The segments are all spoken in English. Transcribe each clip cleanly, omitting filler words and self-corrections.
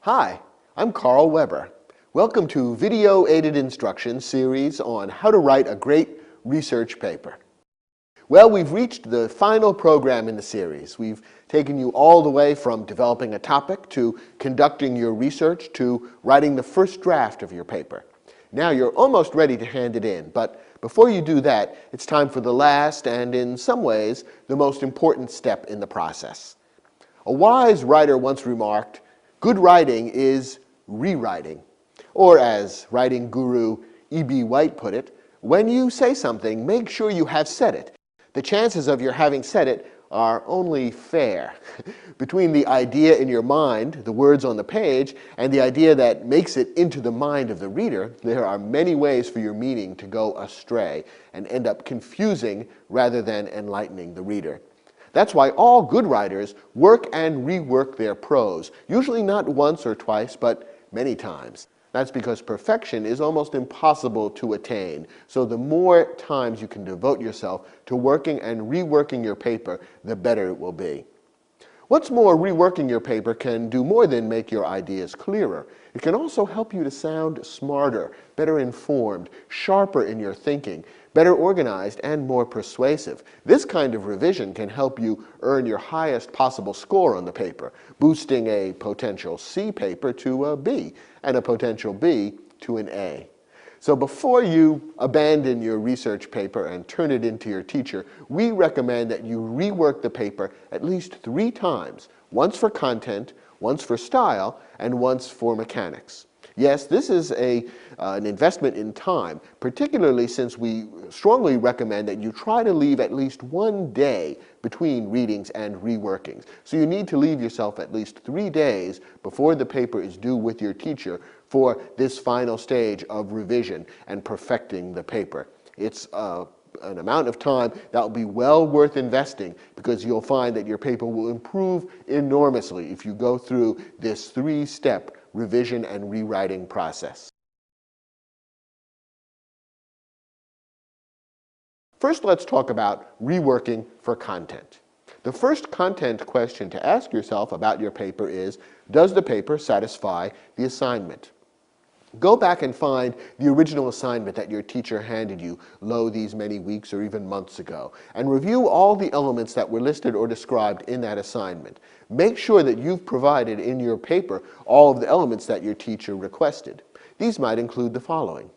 Hi, I'm Carl Weber. Welcome to Video Aided Instruction series on how to write a great research paper. Well, we've reached the final program in the series. We've taken you all the way from developing a topic to conducting your research to writing the first draft of your paper. Now you're almost ready to hand it in, but before you do that, it's time for the last and, in some ways, the most important step in the process. A wise writer once remarked, "Good writing is rewriting." Or as writing guru E.B. White put it, when you say something, make sure you have said it. The chances of your having said it are only fair. Between the idea in your mind, the words on the page, and the idea that makes it into the mind of the reader, there are many ways for your meaning to go astray and end up confusing rather than enlightening the reader. That's why all good writers work and rework their prose, usually not once or twice, but many times. That's because perfection is almost impossible to attain, so the more times you can devote yourself to working and reworking your paper, the better it will be. What's more, reworking your paper can do more than make your ideas clearer. It can also help you to sound smarter, better informed, sharper in your thinking, better organized, and more persuasive. This kind of revision can help you earn your highest possible score on the paper, boosting a potential C paper to a B and a potential B to an A. So before you abandon your research paper and turn it into your teacher, we recommend that you rework the paper at least 3 times, once for content, once for style, and once for mechanics. Yes, this is an investment in time, particularly since we strongly recommend that you try to leave at least 1 day between readings and reworkings. So you need to leave yourself at least 3 days before the paper is due with your teacher for this final stage of revision and perfecting the paper. It's an amount of time that will be well worth investing because you'll find that your paper will improve enormously if you go through this 3-step revision and rewriting process. First, let's talk about reworking for content. The first content question to ask yourself about your paper is, does the paper satisfy the assignment? Go back and find the original assignment that your teacher handed you, lo, these many weeks or even months ago, and review all the elements that were listed or described in that assignment. Make sure that you've provided in your paper all of the elements that your teacher requested. These might include the following.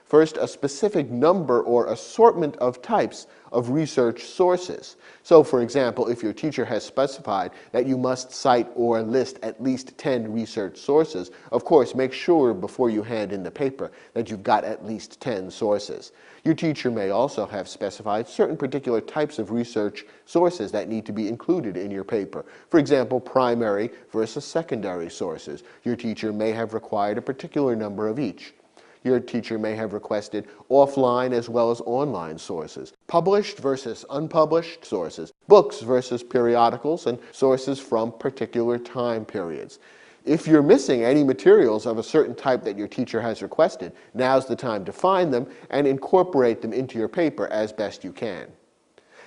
First, a specific number or assortment of types of research sources. So, for example, if your teacher has specified that you must cite or list at least 10 research sources, of course, make sure before you hand in the paper that you've got at least 10 sources. Your teacher may also have specified certain particular types of research sources that need to be included in your paper. For example, primary versus secondary sources. Your teacher may have required a particular number of each. Your teacher may have requested offline as well as online sources, published versus unpublished sources, books versus periodicals, and sources from particular time periods. If you're missing any materials of a certain type that your teacher has requested, now's the time to find them and incorporate them into your paper as best you can.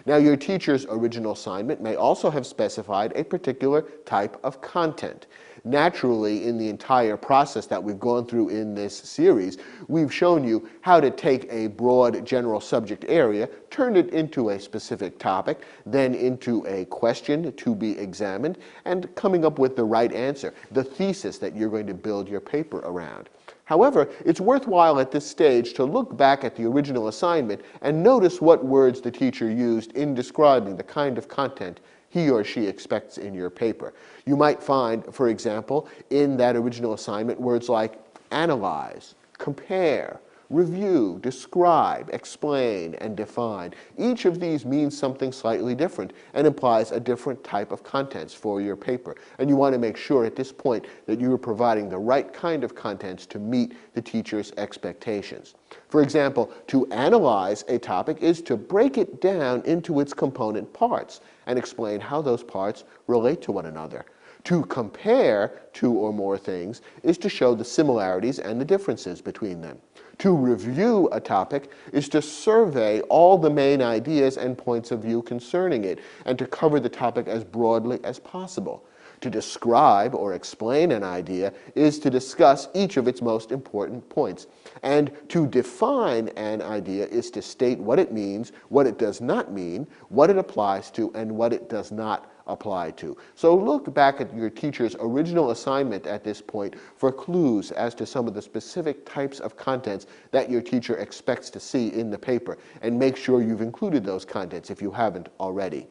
Now, your teacher's original assignment may also have specified a particular type of content. Naturally, in the entire process that we've gone through in this series, we've shown you how to take a broad general subject area, turn it into a specific topic, then into a question to be examined, and coming up with the right answer, the thesis that you're going to build your paper around. However, it's worthwhile at this stage to look back at the original assignment and notice what words the teacher used in describing the kind of content he or she expects in your paper. You might find, for example, in that original assignment words like analyze, compare, review, describe, explain, and define. Each of these means something slightly different and implies a different type of contents for your paper. And you want to make sure at this point that you are providing the right kind of contents to meet the teacher's expectations. For example, to analyze a topic is to break it down into its component parts and explain how those parts relate to one another. To compare 2 or more things is to show the similarities and the differences between them. To review a topic is to survey all the main ideas and points of view concerning it and to cover the topic as broadly as possible. To describe or explain an idea is to discuss each of its most important points. And to define an idea is to state what it means, what it does not mean, what it applies to, and what it does not apply to. So look back at your teacher's original assignment at this point for clues as to some of the specific types of contents that your teacher expects to see in the paper, and make sure you've included those contents if you haven't already.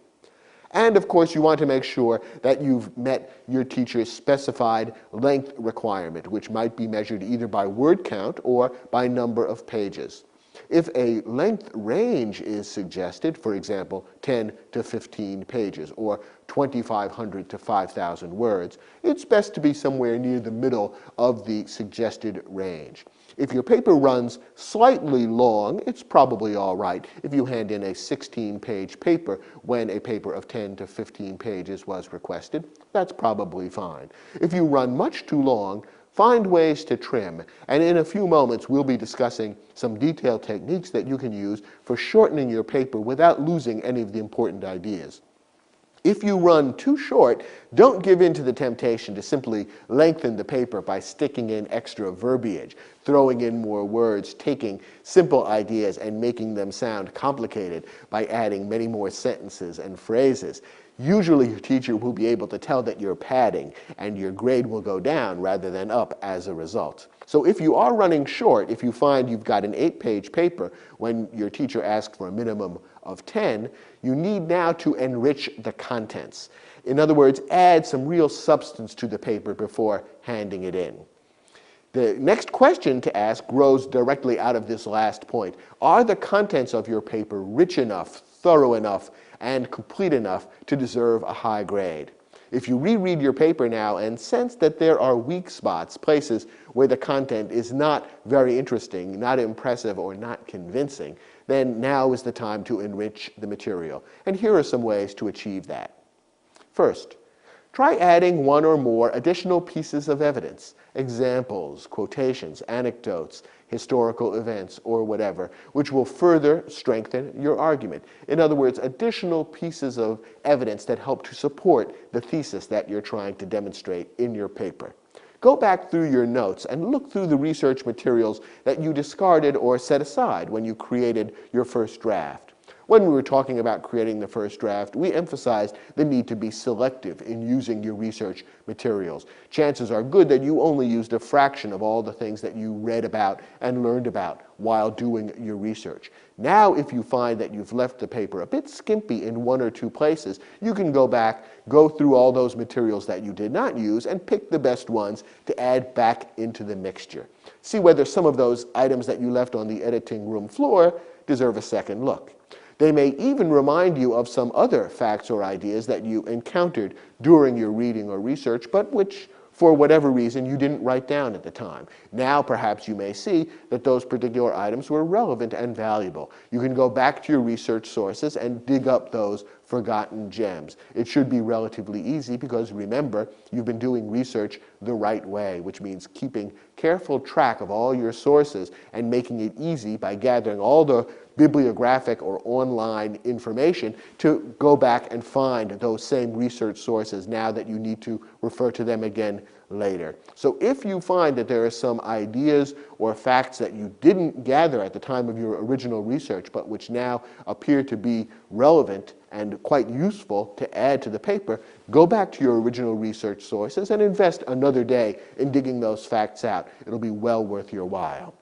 And of course, you want to make sure that you've met your teacher's specified length requirement, which might be measured either by word count or by number of pages. If a length range is suggested, for example, 10 to 15 pages or 2,500 to 5,000 words, it's best to be somewhere near the middle of the suggested range. If your paper runs slightly long, it's probably all right if you hand in a 16-page paper when a paper of 10 to 15 pages was requested. That's probably fine. If you run much too long, find ways to trim, and in a few moments we'll be discussing some detailed techniques that you can use for shortening your paper without losing any of the important ideas. If you run too short, don't give in to the temptation to simply lengthen the paper by sticking in extra verbiage, throwing in more words, taking simple ideas and making them sound complicated by adding many more sentences and phrases. Usually your teacher will be able to tell that you're padding, and your grade will go down rather than up as a result. So if you are running short, if you find you've got an 8-page paper when your teacher asks for a minimum of 10, you need now to enrich the contents. In other words, add some real substance to the paper before handing it in. The next question to ask grows directly out of this last point. Are the contents of your paper rich enough, thorough enough, and complete enough to deserve a high grade? If you reread your paper now and sense that there are weak spots, places where the content is not very interesting, not impressive, or not convincing, then now is the time to enrich the material. And here are some ways to achieve that. First, try adding one or more additional pieces of evidence, examples, quotations, anecdotes, historical events, or whatever, which will further strengthen your argument. In other words, additional pieces of evidence that help to support the thesis that you're trying to demonstrate in your paper. Go back through your notes and look through the research materials that you discarded or set aside when you created your first draft. When we were talking about creating the first draft, we emphasized the need to be selective in using your research materials. Chances are good that you only used a fraction of all the things that you read about and learned about while doing your research. Now, if you find that you've left the paper a bit skimpy in one or two places, you can go back, go through all those materials that you did not use, and pick the best ones to add back into the mixture. See whether some of those items that you left on the editing room floor deserve a second look. They may even remind you of some other facts or ideas that you encountered during your reading or research, but which, for whatever reason, you didn't write down at the time. Now, perhaps you may see that those particular items were relevant and valuable. You can go back to your research sources and dig up those forgotten gems. It should be relatively easy because, remember, you've been doing research the right way, which means keeping careful track of all your sources and making it easy by gathering all the bibliographic or online information to go back and find those same research sources now that you need to refer to them again later. So if you find that there are some ideas or facts that you didn't gather at the time of your original research, but which now appear to be relevant and quite useful to add to the paper, go back to your original research sources and invest another day in digging those facts out. It'll be well worth your while.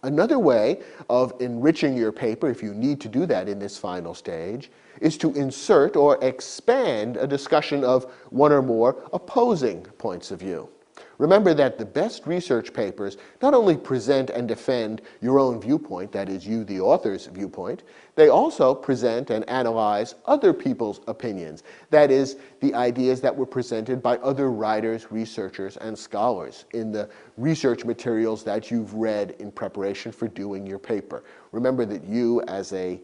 Another way of enriching your paper, if you need to do that in this final stage, is to insert or expand a discussion of one or more opposing points of view. Remember that the best research papers not only present and defend your own viewpoint, that is, you, the author's viewpoint, they also present and analyze other people's opinions, that is, the ideas that were presented by other writers, researchers, and scholars in the research materials that you've read in preparation for doing your paper. Remember that you, as a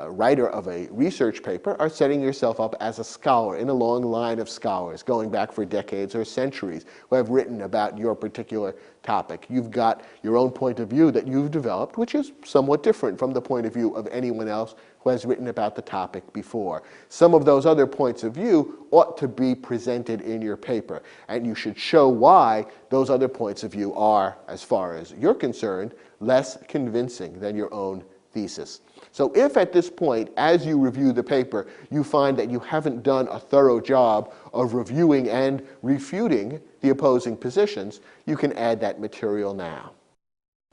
writer of a research paper are setting yourself up as a scholar in a long line of scholars going back for decades or centuries who have written about your particular topic. You've got your own point of view that you've developed, which is somewhat different from the point of view of anyone else who has written about the topic before. Some of those other points of view ought to be presented in your paper, and you should show why those other points of view are, as far as you're concerned, less convincing than your own thesis. So if at this point, as you review the paper, you find that you haven't done a thorough job of reviewing and refuting the opposing positions, you can add that material now.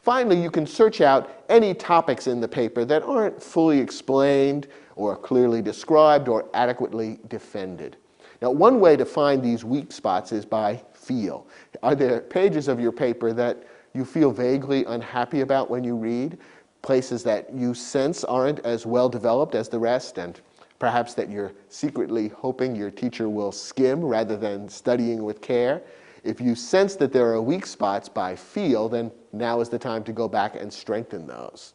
Finally, you can search out any topics in the paper that aren't fully explained or clearly described or adequately defended. Now, one way to find these weak spots is by feel. Are there pages of your paper that you feel vaguely unhappy about when you read? Places that you sense aren't as well developed as the rest, and perhaps that you're secretly hoping your teacher will skim rather than studying with care? If you sense that there are weak spots by feel, then now is the time to go back and strengthen those.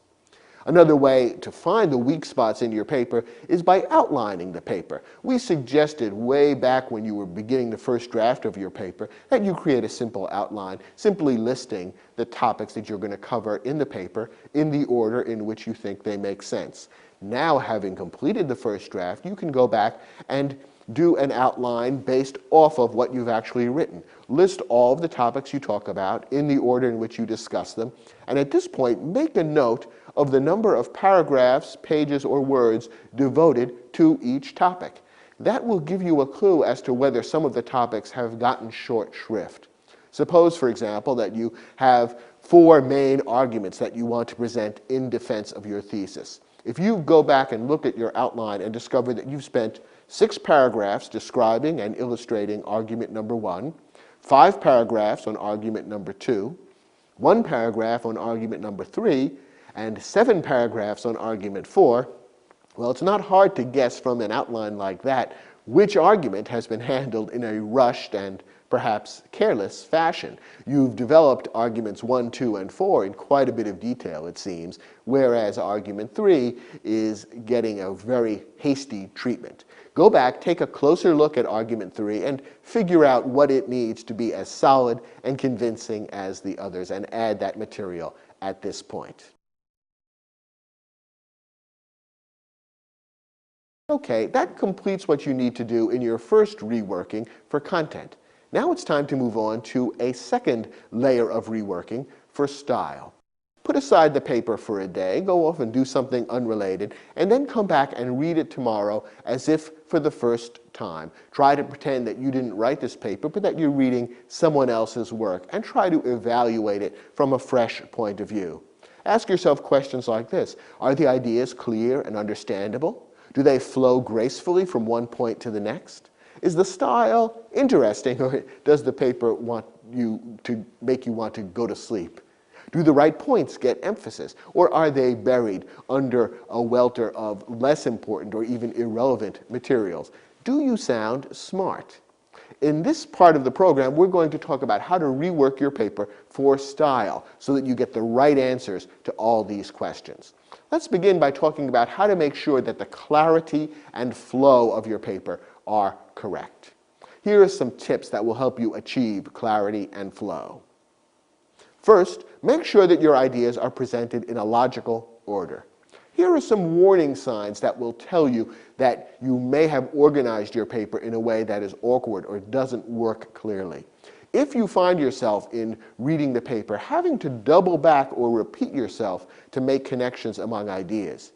Another way to find the weak spots in your paper is by outlining the paper. We suggested way back when you were beginning the first draft of your paper that you create a simple outline, simply listing the topics that you're going to cover in the paper in the order in which you think they make sense. Now, having completed the first draft, you can go back and do an outline based off of what you've actually written. List all of the topics you talk about in the order in which you discuss them, and at this point, make a note of the number of paragraphs, pages, or words devoted to each topic. That will give you a clue as to whether some of the topics have gotten short shrift. Suppose, for example, that you have 4 main arguments that you want to present in defense of your thesis. If you go back and look at your outline and discover that you've spent 6 paragraphs describing and illustrating argument number 1, 5 paragraphs on argument number 2, 1 paragraph on argument number 3, and 7 paragraphs on argument 4, well, it's not hard to guess from an outline like that which argument has been handled in a rushed and perhaps careless fashion. You've developed arguments 1, 2, and 4 in quite a bit of detail, it seems, whereas argument 3 is getting a very hasty treatment. Go back, take a closer look at argument 3, and figure out what it needs to be as solid and convincing as the others, and add that material at this point. Okay, that completes what you need to do in your first reworking for content. Now it's time to move on to a second layer of reworking for style. Put aside the paper for a day, go off and do something unrelated, and then come back and read it tomorrow as if for the first time. Try to pretend that you didn't write this paper, but that you're reading someone else's work, and try to evaluate it from a fresh point of view. Ask yourself questions like this. Are the ideas clear and understandable? Do they flow gracefully from one point to the next? Is the style interesting, or does the paper make you want to go to sleep? Do the right points get emphasis, or are they buried under a welter of less important or even irrelevant materials? Do you sound smart? In this part of the program, we're going to talk about how to rework your paper for style so that you get the right answers to all these questions. Let's begin by talking about how to make sure that the clarity and flow of your paper are correct. Here are some tips that will help you achieve clarity and flow. First, make sure that your ideas are presented in a logical order. Here are some warning signs that will tell you that you may have organized your paper in a way that is awkward or doesn't work clearly. If you find yourself in reading the paper having to double back or repeat yourself to make connections among ideas,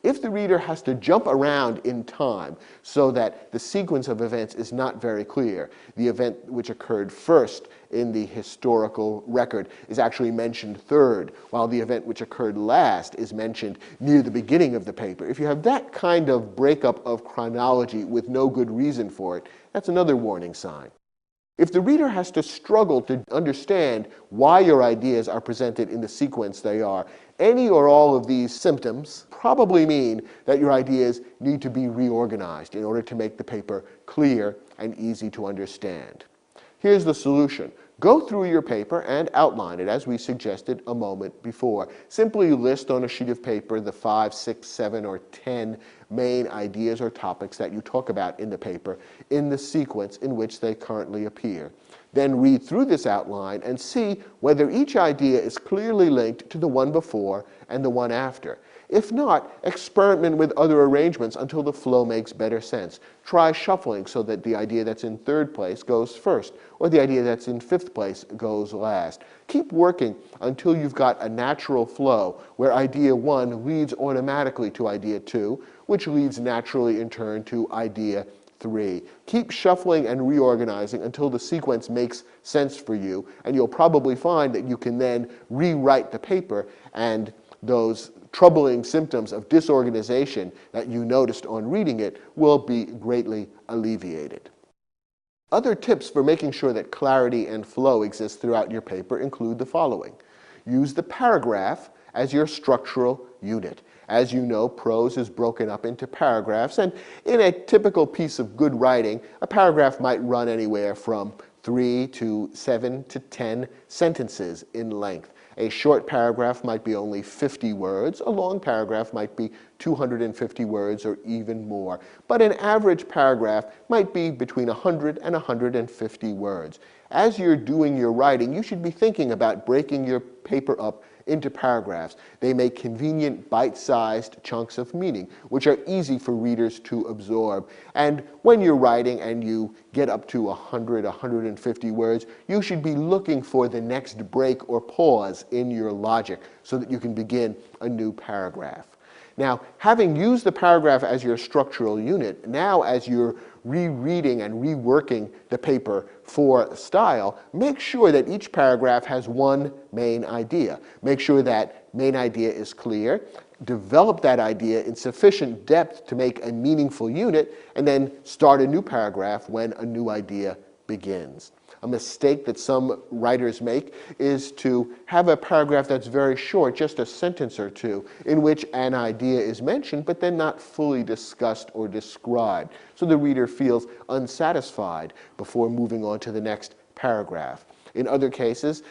if the reader has to jump around in time so that the sequence of events is not very clear, the event which occurred first in the historical record is actually mentioned third, while the event which occurred last is mentioned near the beginning of the paper. If you have that kind of breakup of chronology with no good reason for it, that's another warning sign. If the reader has to struggle to understand why your ideas are presented in the sequence they are, any or all of these symptoms probably mean that your ideas need to be reorganized in order to make the paper clear and easy to understand. Here's the solution. Go through your paper and outline it as we suggested a moment before. Simply list on a sheet of paper the 5, 6, 7, or 10 main ideas or topics that you talk about in the paper in the sequence in which they currently appear. Then read through this outline and see whether each idea is clearly linked to the one before and the one after. If not, experiment with other arrangements until the flow makes better sense. Try shuffling so that the idea that's in third place goes first, or the idea that's in fifth place goes last. Keep working until you've got a natural flow where idea 1 leads automatically to idea 2, which leads naturally in turn to idea 3. Keep shuffling and reorganizing until the sequence makes sense for you, and you'll probably find that you can then rewrite the paper, and those troubling symptoms of disorganization that you noticed on reading it will be greatly alleviated. Other tips for making sure that clarity and flow exist throughout your paper include the following. Use the paragraph as your structural unit. As you know, prose is broken up into paragraphs, and in a typical piece of good writing, a paragraph might run anywhere from 3 to 7 to 10 sentences in length. A short paragraph might be only 50 words. A long paragraph might be 250 words or even more. But an average paragraph might be between 100 and 150 words. As you're doing your writing, you should be thinking about breaking your paper up into paragraphs. They make convenient bite-sized chunks of meaning, which are easy for readers to absorb. And when you're writing and you get up to 100, 150 words, you should be looking for the next break or pause in your logic so that you can begin a new paragraph. Now, having used the paragraph as your structural unit, now as you're rereading and reworking the paper for style, make sure that each paragraph has one main idea. Make sure that main idea is clear. Develop that idea in sufficient depth to make a meaningful unit, and then start a new paragraph when a new idea begins. A mistake that some writers make is to have a paragraph that's very short, just a sentence or two, in which an idea is mentioned, but then not fully discussed or described. So the reader feels unsatisfied before moving on to the next paragraph. In other cases,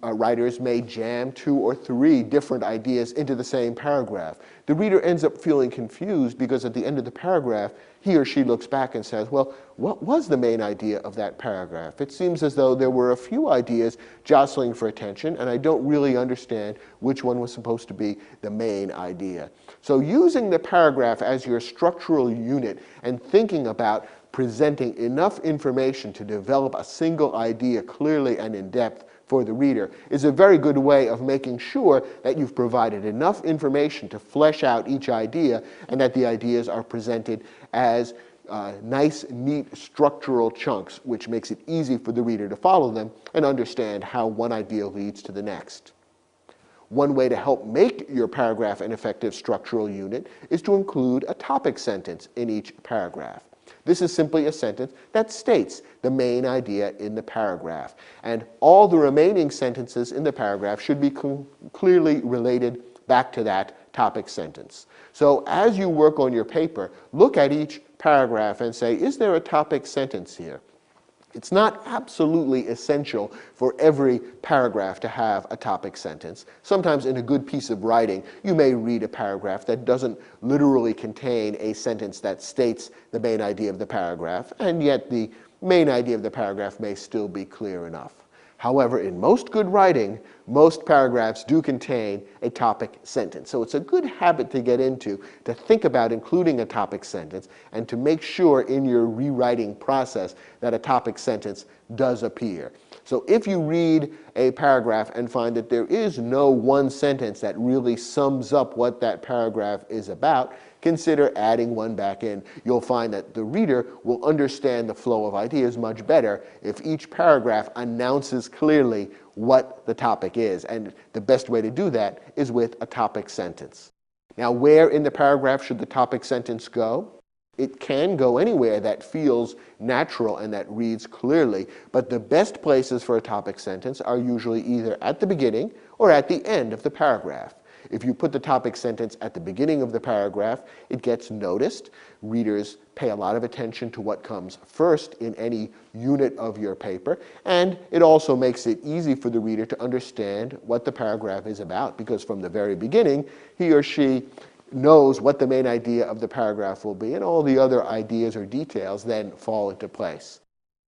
writers may jam 2 or 3 different ideas into the same paragraph. The reader ends up feeling confused because at the end of the paragraph, he or she looks back and says, well, what was the main idea of that paragraph? It seems as though there were a few ideas jostling for attention, and I don't really understand which one was supposed to be the main idea. So using the paragraph as your structural unit and thinking about presenting enough information to develop a single idea clearly and in depth for the reader is a very good way of making sure that you've provided enough information to flesh out each idea, and that the ideas are presented as nice, neat, structural chunks, which makes it easy for the reader to follow them and understand how one idea leads to the next. One way to help make your paragraph an effective structural unit is to include a topic sentence in each paragraph. This is simply a sentence that states the main idea in the paragraph, and all the remaining sentences in the paragraph should be clearly related back to that topic sentence. So as you work on your paper, look at each paragraph and say, is there a topic sentence here? It's not absolutely essential for every paragraph to have a topic sentence. Sometimes in a good piece of writing, you may read a paragraph that doesn't literally contain a sentence that states the main idea of the paragraph, and yet the main idea of the paragraph may still be clear enough. However, in most good writing, most paragraphs do contain a topic sentence. So it's a good habit to get into, to think about including a topic sentence, and to make sure in your rewriting process that a topic sentence does appear. So if you read a paragraph and find that there is no one sentence that really sums up what that paragraph is about, consider adding one back in. You'll find that the reader will understand the flow of ideas much better if each paragraph announces clearly what the topic is. And the best way to do that is with a topic sentence. Now, where in the paragraph should the topic sentence go? It can go anywhere that feels natural and that reads clearly, but the best places for a topic sentence are usually either at the beginning or at the end of the paragraph. If you put the topic sentence at the beginning of the paragraph, it gets noticed. Readers pay a lot of attention to what comes first in any unit of your paper, and it also makes it easy for the reader to understand what the paragraph is about, because from the very beginning, he or she knows what the main idea of the paragraph will be, and all the other ideas or details then fall into place.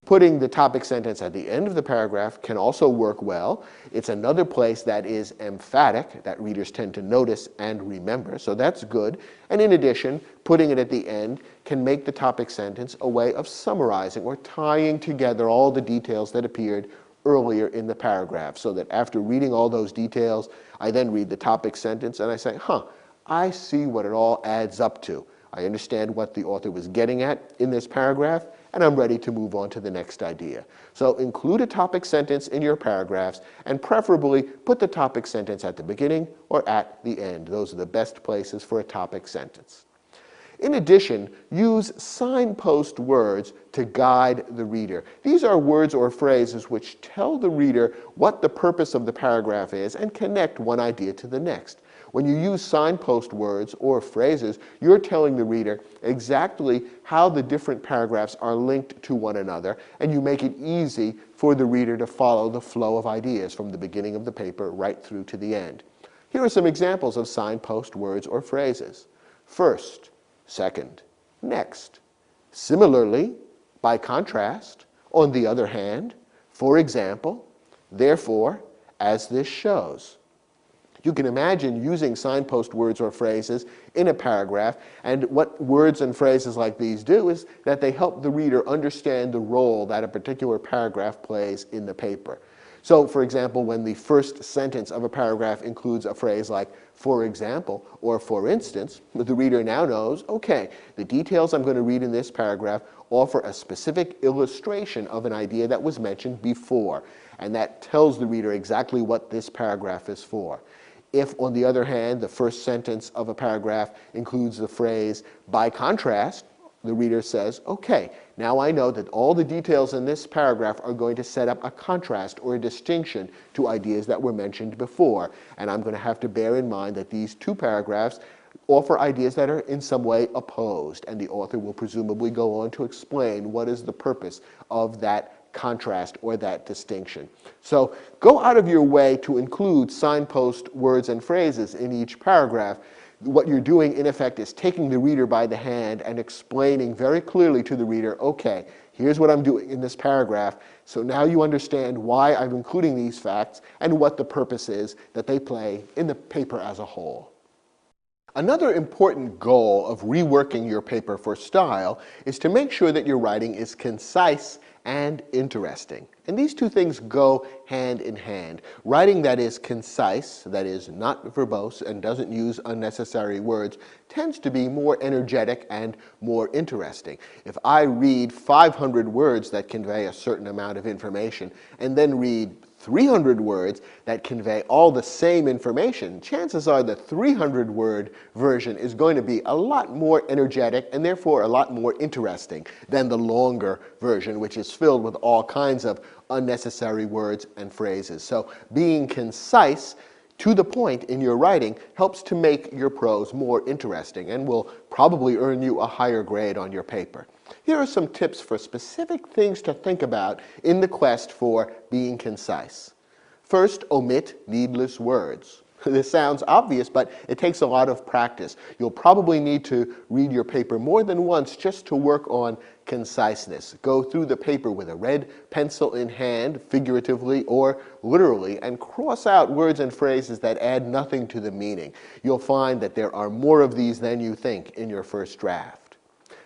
Putting the topic sentence at the end of the paragraph can also work well. It's another place that is emphatic, that readers tend to notice and remember, so that's good. And in addition, putting it at the end can make the topic sentence a way of summarizing or tying together all the details that appeared earlier in the paragraph, so that after reading all those details, I then read the topic sentence and I say, I see what it all adds up to. I understand what the author was getting at in this paragraph, and I'm ready to move on to the next idea. So include a topic sentence in your paragraphs, and preferably put the topic sentence at the beginning or at the end. Those are the best places for a topic sentence. In addition, use signpost words to guide the reader. These are words or phrases which tell the reader what the purpose of the paragraph is and connect one idea to the next. When you use signpost words or phrases, you're telling the reader exactly how the different paragraphs are linked to one another, and you make it easy for the reader to follow the flow of ideas from the beginning of the paper right through to the end. Here are some examples of signpost words or phrases. First, second, next. Similarly, by contrast, on the other hand, for example, therefore, as this shows. You can imagine using signpost words or phrases in a paragraph, and what words and phrases like these do is that they help the reader understand the role that a particular paragraph plays in the paper. So, for example, when the first sentence of a paragraph includes a phrase like, for example, or for instance, the reader now knows, okay, the details I'm going to read in this paragraph offer a specific illustration of an idea that was mentioned before, and that tells the reader exactly what this paragraph is for. If, on the other hand, the first sentence of a paragraph includes the phrase, by contrast, the reader says, okay, now I know that all the details in this paragraph are going to set up a contrast or a distinction to ideas that were mentioned before, and I'm going to have to bear in mind that these two paragraphs offer ideas that are in some way opposed, and the author will presumably go on to explain what is the purpose of that contrast or that distinction. So go out of your way to include signpost words and phrases in each paragraph. What you're doing, in effect, is taking the reader by the hand and explaining very clearly to the reader, okay, here's what I'm doing in this paragraph, so now you understand why I'm including these facts and what the purpose is that they play in the paper as a whole. Another important goal of reworking your paper for style is to make sure that your writing is concise and interesting. And these two things go hand in hand. Writing that is concise, that is not verbose and doesn't use unnecessary words, tends to be more energetic and more interesting. If I read 500 words that convey a certain amount of information and then read 300 words that convey all the same information, chances are the 300-word version is going to be a lot more energetic and therefore a lot more interesting than the longer version, which is filled with all kinds of unnecessary words and phrases. So being concise, to the point in your writing, helps to make your prose more interesting and will probably earn you a higher grade on your paper. Here are some tips for specific things to think about in the quest for being concise. First, omit needless words. This sounds obvious, but it takes a lot of practice. You'll probably need to read your paper more than once just to work on conciseness. Go through the paper with a red pencil in hand, figuratively or literally, and cross out words and phrases that add nothing to the meaning. You'll find that there are more of these than you think in your first draft.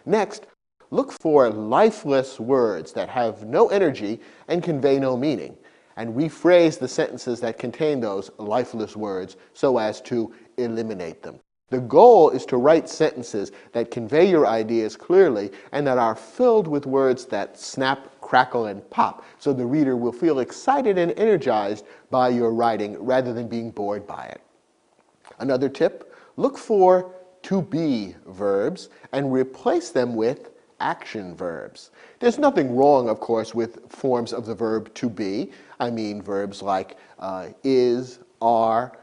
Next, look for lifeless words that have no energy and convey no meaning, and rephrase the sentences that contain those lifeless words so as to eliminate them. The goal is to write sentences that convey your ideas clearly and that are filled with words that snap, crackle, and pop, so the reader will feel excited and energized by your writing rather than being bored by it. Another tip, look for to be verbs and replace them with action verbs. There's nothing wrong, of course, with forms of the verb to be. I mean verbs like is, are,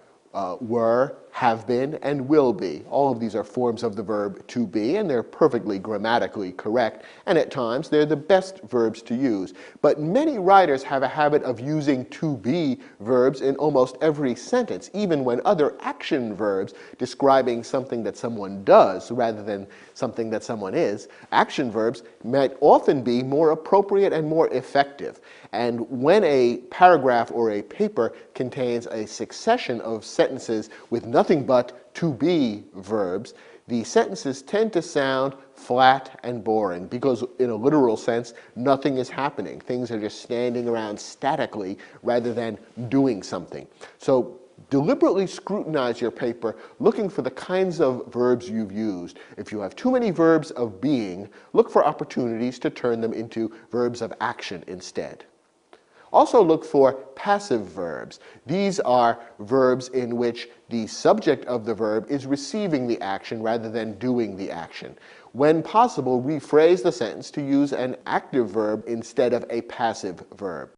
were, have been and will be. All of these are forms of the verb to be, and they're perfectly grammatically correct, and at times they're the best verbs to use. But many writers have a habit of using to be verbs in almost every sentence, even when other action verbs describing something that someone does rather than something that someone is, action verbs might often be more appropriate and more effective. And when a paragraph or a paper contains a succession of sentences with nothing but to be verbs, the sentences tend to sound flat and boring because, in a literal sense, nothing is happening. Things are just standing around statically rather than doing something. So deliberately scrutinize your paper, looking for the kinds of verbs you've used. If you have too many verbs of being, look for opportunities to turn them into verbs of action instead. Also look for passive verbs. These are verbs in which the subject of the verb is receiving the action rather than doing the action. When possible, rephrase the sentence to use an active verb instead of a passive verb.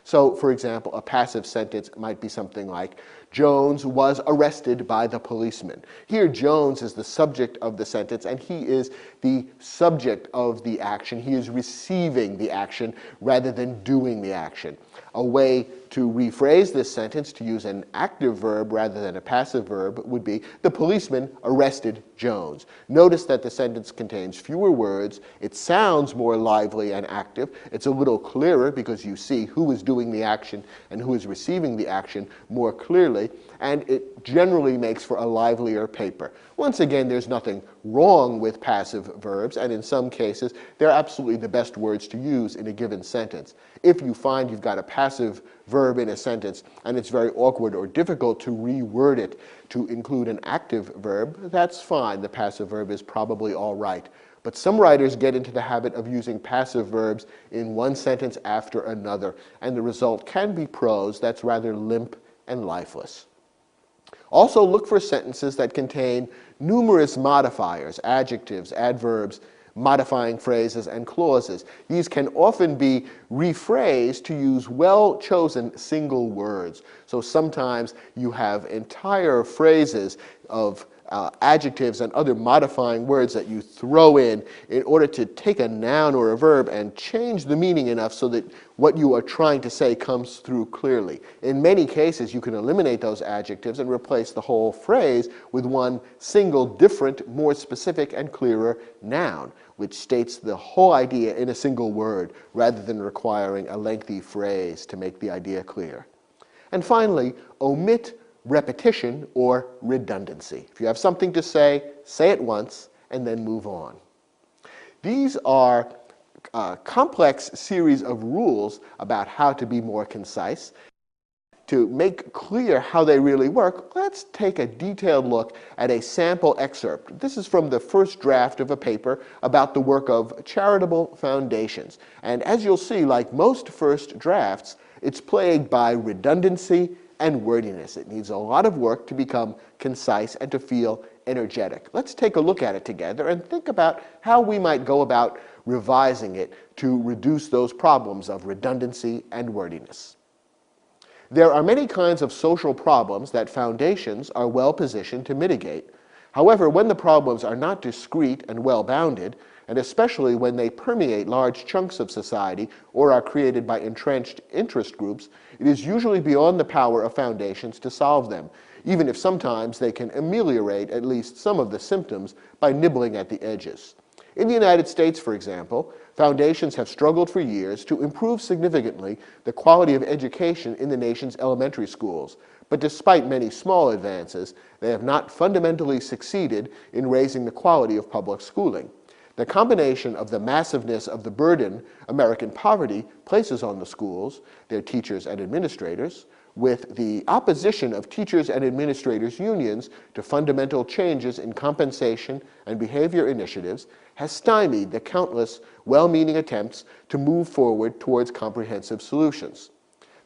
So, for example, a passive sentence might be something like, Jones was arrested by the policeman. Here, Jones is the subject of the sentence, and he is the subject of the action. He is receiving the action rather than doing the action. A way to rephrase this sentence to use an active verb rather than a passive verb would be, the policeman arrested Jones. Notice that the sentence contains fewer words. It sounds more lively and active. It's a little clearer because you see who is doing the action and who is receiving the action more clearly, and it generally makes for a livelier paper. Once again, there's nothing wrong with passive verbs, and in some cases, they're absolutely the best words to use in a given sentence. If you find you've got a passive verb in a sentence and it's very awkward or difficult to reword it to include an active verb, that's fine. The passive verb is probably all right. But some writers get into the habit of using passive verbs in one sentence after another, and the result can be prose that's rather limp and lifeless. Also look for sentences that contain numerous modifiers, adjectives, adverbs, modifying phrases, and clauses. These can often be rephrased to use well-chosen single words. So sometimes you have entire phrases of adjectives and other modifying words that you throw in order to take a noun or a verb and change the meaning enough so that what you are trying to say comes through clearly. In many cases, you can eliminate those adjectives and replace the whole phrase with one single, different, more specific and clearer noun, which states the whole idea in a single word rather than requiring a lengthy phrase to make the idea clear. And finally, omit repetition or redundancy. If you have something to say it once and then move on. These are a complex series of rules about how to be more concise. To make clear how they really work, let's take a detailed look at a sample excerpt. This is from the first draft of a paper about the work of charitable foundations. And as you'll see, like most first drafts, it's plagued by redundancy and wordiness. It needs a lot of work to become concise and to feel energetic. Let's take a look at it together and think about how we might go about revising it to reduce those problems of redundancy and wordiness. There are many kinds of social problems that foundations are well positioned to mitigate. However, when the problems are not discrete and well-bounded, and especially when they permeate large chunks of society or are created by entrenched interest groups, it is usually beyond the power of foundations to solve them, even if sometimes they can ameliorate at least some of the symptoms by nibbling at the edges. In the United States, for example, foundations have struggled for years to improve significantly the quality of education in the nation's elementary schools. But despite many small advances, they have not fundamentally succeeded in raising the quality of public schooling. The combination of the massiveness of the burden American poverty places on the schools, their teachers and administrators, with the opposition of teachers and administrators unions to fundamental changes in compensation and behavior initiatives has stymied the countless well-meaning attempts to move forward towards comprehensive solutions.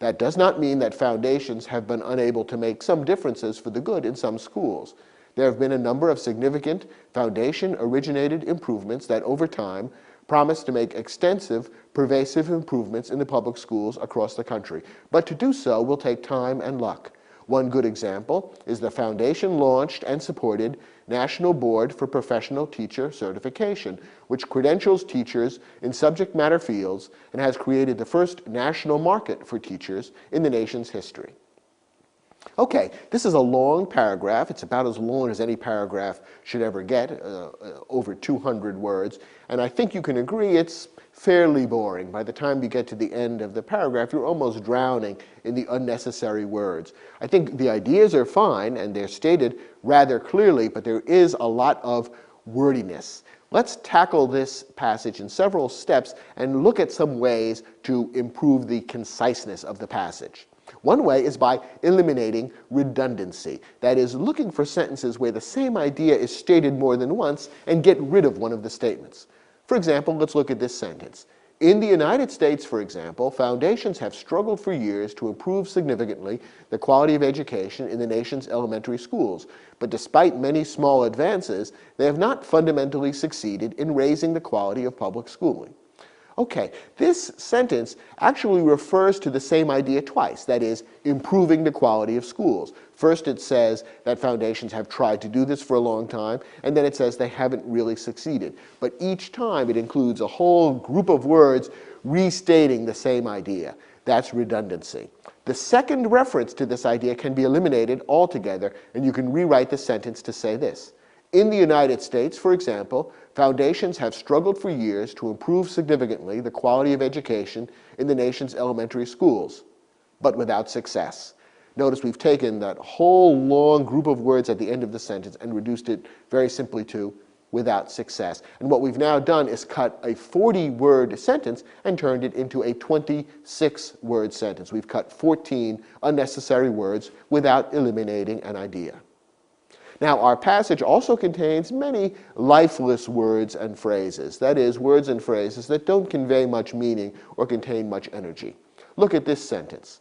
That does not mean that foundations have been unable to make some differences for the good in some schools. There have been a number of significant foundation-originated improvements that over time promise to make extensive, pervasive improvements in the public schools across the country. But to do so will take time and luck. One good example is the Foundation launched and supported National Board for Professional Teacher Certification, which credentials teachers in subject matter fields and has created the first national market for teachers in the nation's history. Okay, this is a long paragraph. It's about as long as any paragraph should ever get, over 200 words. And I think you can agree it's fairly boring. By the time you get to the end of the paragraph, you're almost drowning in the unnecessary words. I think the ideas are fine, and they're stated rather clearly, but there is a lot of wordiness. Let's tackle this passage in several steps and look at some ways to improve the conciseness of the passage. One way is by eliminating redundancy. That is, looking for sentences where the same idea is stated more than once and get rid of one of the statements. For example, let's look at this sentence. In the United States, for example, foundations have struggled for years to improve significantly the quality of education in the nation's elementary schools. But despite many small advances, they have not fundamentally succeeded in raising the quality of public schooling. Okay, this sentence actually refers to the same idea twice, that is, improving the quality of schools. First it says that foundations have tried to do this for a long time, and then it says they haven't really succeeded. But each time it includes a whole group of words restating the same idea. That's redundancy. The second reference to this idea can be eliminated altogether, and you can rewrite the sentence to say this. In the United States, for example, foundations have struggled for years to improve significantly the quality of education in the nation's elementary schools, but without success. Notice we've taken that whole long group of words at the end of the sentence and reduced it very simply to without success. And what we've now done is cut a 40-word sentence and turned it into a 26-word sentence. We've cut 14 unnecessary words without eliminating an idea. Now, our passage also contains many lifeless words and phrases, that is, words and phrases that don't convey much meaning or contain much energy. Look at this sentence.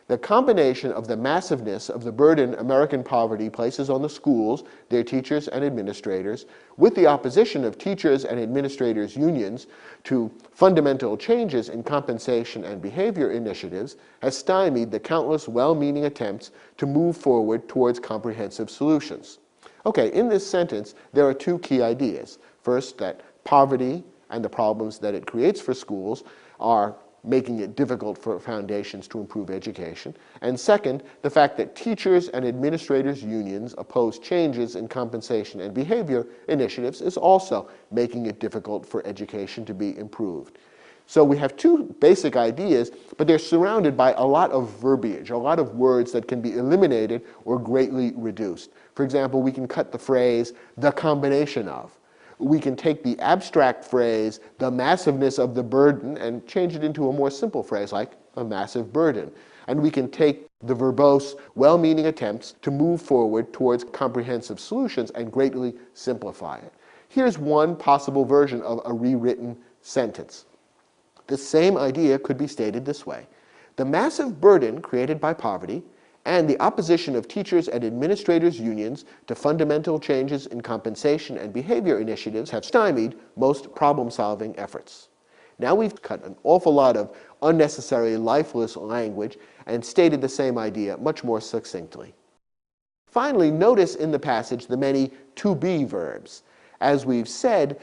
The combination of the massiveness of the burden American poverty places on the schools, their teachers and administrators, with the opposition of teachers and administrators' unions to fundamental changes in compensation and behavior initiatives has stymied the countless well-meaning attempts to move forward towards comprehensive solutions. Okay, in this sentence, there are two key ideas. First, that poverty and the problems that it creates for schools are making it difficult for foundations to improve education. And second, the fact that teachers and administrators' unions oppose changes in compensation and behavior initiatives is also making it difficult for education to be improved. So we have two basic ideas, but they're surrounded by a lot of verbiage, a lot of words that can be eliminated or greatly reduced. For example, we can cut the phrase, the combination of. We can take the abstract phrase, the massiveness of the burden, and change it into a more simple phrase like a massive burden. And we can take the verbose, well-meaning attempts to move forward towards comprehensive solutions and greatly simplify it. Here's one possible version of a rewritten sentence. The same idea could be stated this way. The massive burden created by poverty and the opposition of teachers and administrators' unions to fundamental changes in compensation and behavior initiatives have stymied most problem-solving efforts. Now we've cut an awful lot of unnecessary, lifeless language and stated the same idea much more succinctly. Finally, notice in the passage the many to-be verbs. As we've said,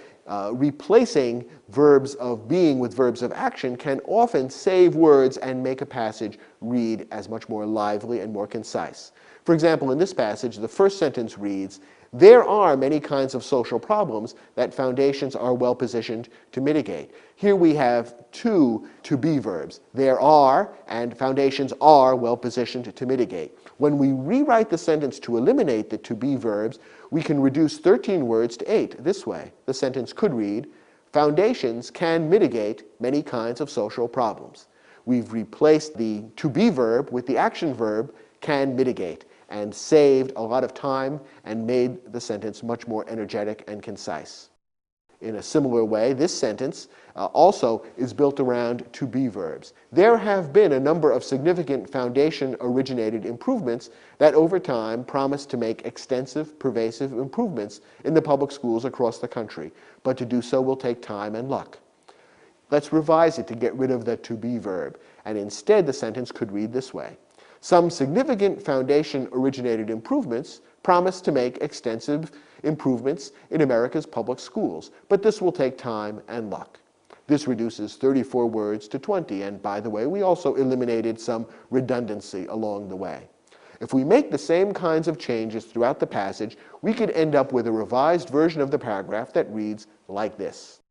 replacing verbs of being with verbs of action can often save words and make a passage read as much more lively and more concise. For example, in this passage, the first sentence reads, there are many kinds of social problems that foundations are well positioned to mitigate. Here we have two to-be verbs. There are and foundations are well positioned to mitigate. When we rewrite the sentence to eliminate the to-be verbs, we can reduce 13 words to 8 this way. The sentence could read, foundations can mitigate many kinds of social problems. We've replaced the to-be verb with the action verb can mitigate and saved a lot of time and made the sentence much more energetic and concise. In a similar way, this sentence also is built around to-be verbs. There have been a number of significant foundation-originated improvements that over time promise to make extensive, pervasive improvements in the public schools across the country, but to do so will take time and luck. Let's revise it to get rid of the to-be verb, and instead the sentence could read this way. Some significant foundation-originated improvements promise to make extensive improvements in America's public schools, but this will take time and luck. This reduces 34 words to 20, and by the way, we also eliminated some redundancy along the way. If we make the same kinds of changes throughout the passage, we could end up with a revised version of the paragraph that reads like this.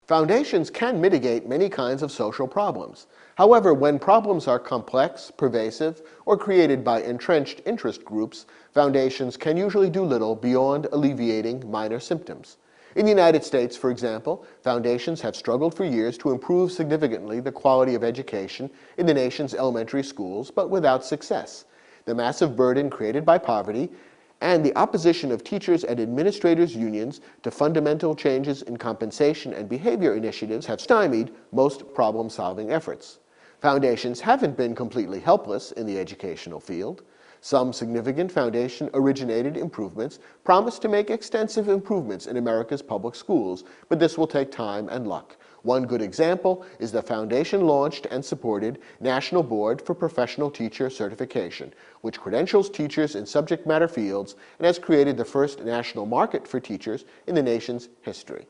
Foundations can mitigate many kinds of social problems. However, when problems are complex, pervasive, or created by entrenched interest groups, foundations can usually do little beyond alleviating minor symptoms. In the United States, for example, foundations have struggled for years to improve significantly the quality of education in the nation's elementary schools, but without success. The massive burden created by poverty and the opposition of teachers and administrators' unions to fundamental changes in compensation and behavior initiatives have stymied most problem-solving efforts. Foundations haven't been completely helpless in the educational field. Some significant foundation-originated improvements promise to make extensive improvements in America's public schools, but this will take time and luck. One good example is the foundation-launched and supported National Board for Professional Teacher Certification, which credentials teachers in subject matter fields and has created the first national market for teachers in the nation's history.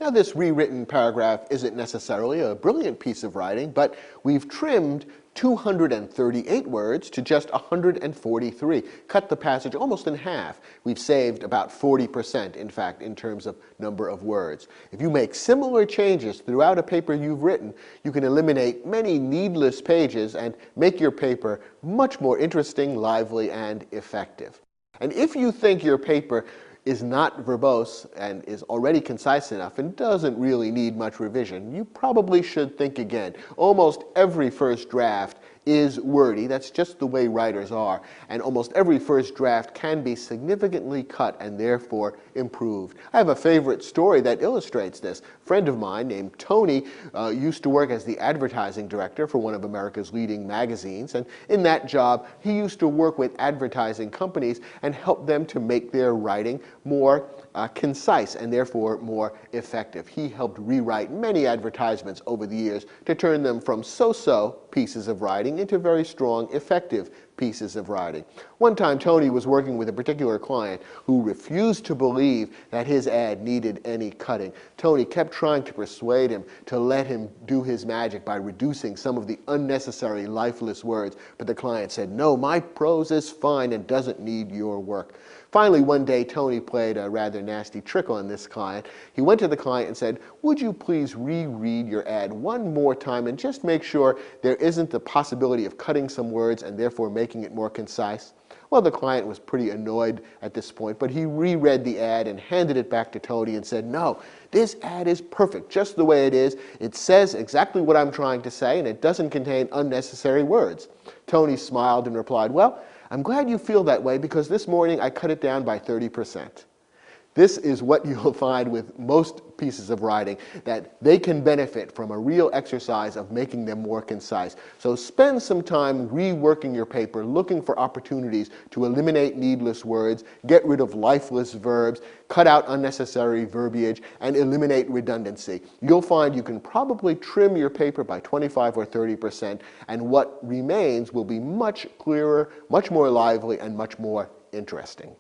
Now, this rewritten paragraph isn't necessarily a brilliant piece of writing, but we've trimmed 238 words to just 143, cut the passage almost in half. We've saved about 40%, in fact, in terms of number of words. If you make similar changes throughout a paper you've written, you can eliminate many needless pages and make your paper much more interesting, lively, and effective. And if you think your paper is not verbose and is already concise enough and doesn't really need much revision, you probably should think again. Almost every first draft is wordy. That's just the way writers are. And almost every first draft can be significantly cut and therefore improved. I have a favorite story that illustrates this. A friend of mine named Tony used to work as the advertising director for one of America's leading magazines. And in that job, he used to work with advertising companies and help them to make their writing more concise and therefore more effective. He helped rewrite many advertisements over the years to turn them from so-so pieces of writing into very strong, effective pieces of writing. One time, Tony was working with a particular client who refused to believe that his ad needed any cutting. Tony kept trying to persuade him to let him do his magic by reducing some of the unnecessary, lifeless words, but the client said, "No, my prose is fine and doesn't need your work." Finally, one day, Tony played a rather nasty trick on this client. He went to the client and said, "Would you please reread your ad one more time and just make sure there isn't the possibility of cutting some words and therefore making it more concise?" Well, the client was pretty annoyed at this point, but he reread the ad and handed it back to Tony and said, "No, this ad is perfect, just the way it is. It says exactly what I'm trying to say, and it doesn't contain unnecessary words." Tony smiled and replied, "Well, I'm glad you feel that way because this morning I cut it down by 30%. This is what you'll find with most pieces of writing, that they can benefit from a real exercise of making them more concise. So spend some time reworking your paper, looking for opportunities to eliminate needless words, get rid of lifeless verbs, cut out unnecessary verbiage, and eliminate redundancy. You'll find you can probably trim your paper by 25 or 30%, and what remains will be much clearer, much more lively, and much more interesting.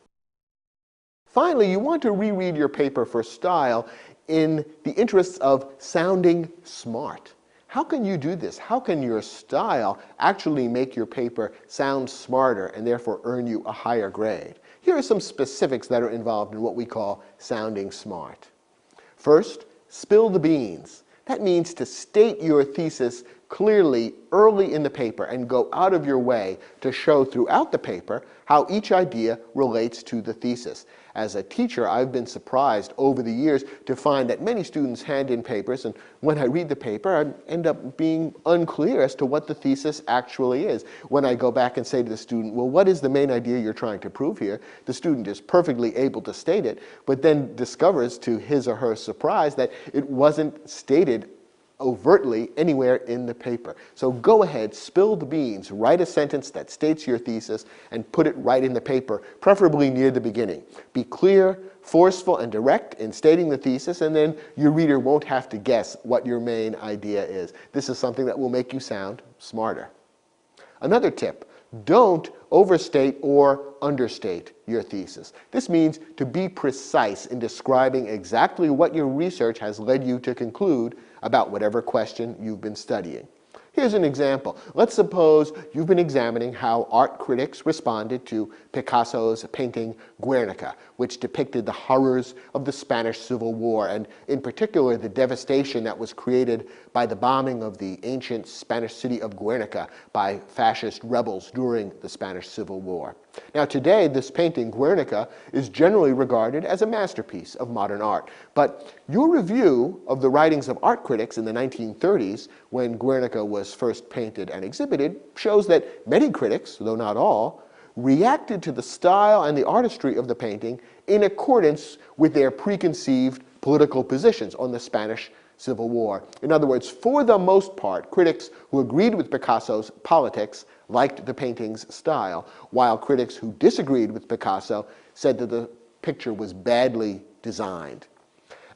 Finally, you want to reread your paper for style in the interests of sounding smart. How can you do this? How can your style actually make your paper sound smarter and therefore earn you a higher grade? Here are some specifics that are involved in what we call sounding smart. First, spill the beans. That means to state your thesis clearly early in the paper and go out of your way to show throughout the paper how each idea relates to the thesis. As a teacher, I've been surprised over the years to find that many students hand in papers, and when I read the paper, I end up being unclear as to what the thesis actually is. When I go back and say to the student, "Well, what is the main idea you're trying to prove here?" the student is perfectly able to state it, but then discovers to his or her surprise that it wasn't stated overtly anywhere in the paper. So go ahead, spill the beans, write a sentence that states your thesis, and put it right in the paper, preferably near the beginning. Be clear, forceful, and direct in stating the thesis, and then your reader won't have to guess what your main idea is. This is something that will make you sound smarter. Another tip: don't overstate or understate your thesis. This means to be precise in describing exactly what your research has led you to conclude about whatever question you've been studying. Here's an example. Let's suppose you've been examining how art critics responded to Picasso's painting Guernica, which depicted the horrors of the Spanish Civil War, and in particular the devastation that was created by the bombing of the ancient Spanish city of Guernica by fascist rebels during the Spanish Civil War. Now today, this painting, Guernica, is generally regarded as a masterpiece of modern art. But your review of the writings of art critics in the 1930s, when Guernica was first painted and exhibited, shows that many critics, though not all, reacted to the style and the artistry of the painting in accordance with their preconceived political positions on the Spanish Civil War. In other words, for the most part, critics who agreed with Picasso's politics liked the painting's style, while critics who disagreed with Picasso said that the picture was badly designed.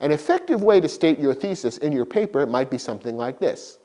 An effective way to state your thesis in your paper might be something like this: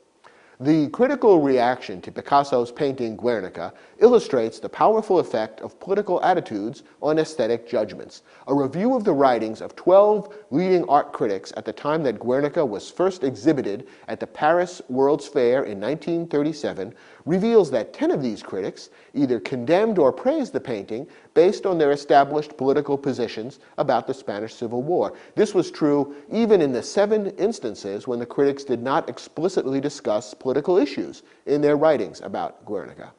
the critical reaction to Picasso's painting Guernica illustrates the powerful effect of political attitudes on aesthetic judgments. A review of the writings of 12 leading art critics at the time that Guernica was first exhibited at the Paris World's Fair in 1937 reveals that 10 of these critics either condemned or praised the painting based on their established political positions about the Spanish Civil War. This was true even in the 7 instances when the critics did not explicitly discuss political issues in their writings about Guernica.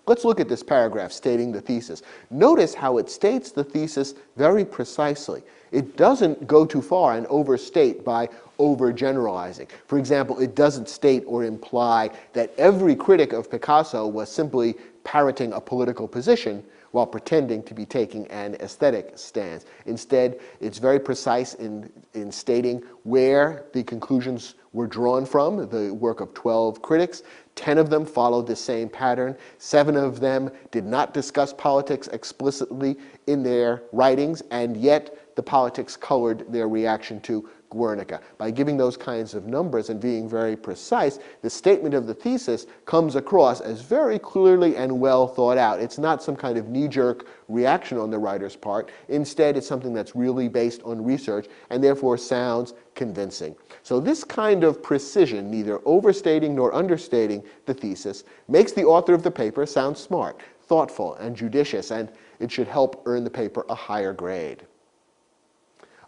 Let's look at this paragraph stating the thesis. Notice how it states the thesis very precisely. It doesn't go too far and overstate by overgeneralizing. For example, it doesn't state or imply that every critic of Picasso was simply parroting a political position while pretending to be taking an aesthetic stance. Instead, it's very precise in stating where the conclusions were drawn from, the work of 12 critics. 10 of them followed the same pattern. 7 of them did not discuss politics explicitly in their writings, and yet the politics colored their reaction to Guernica. By giving those kinds of numbers and being very precise, the statement of the thesis comes across as very clearly and well thought out. It's not some kind of knee-jerk reaction on the writer's part. Instead, it's something that's really based on research and therefore sounds convincing. So this kind of precision, neither overstating nor understating the thesis, makes the author of the paper sound smart, thoughtful, and judicious, and it should help earn the paper a higher grade.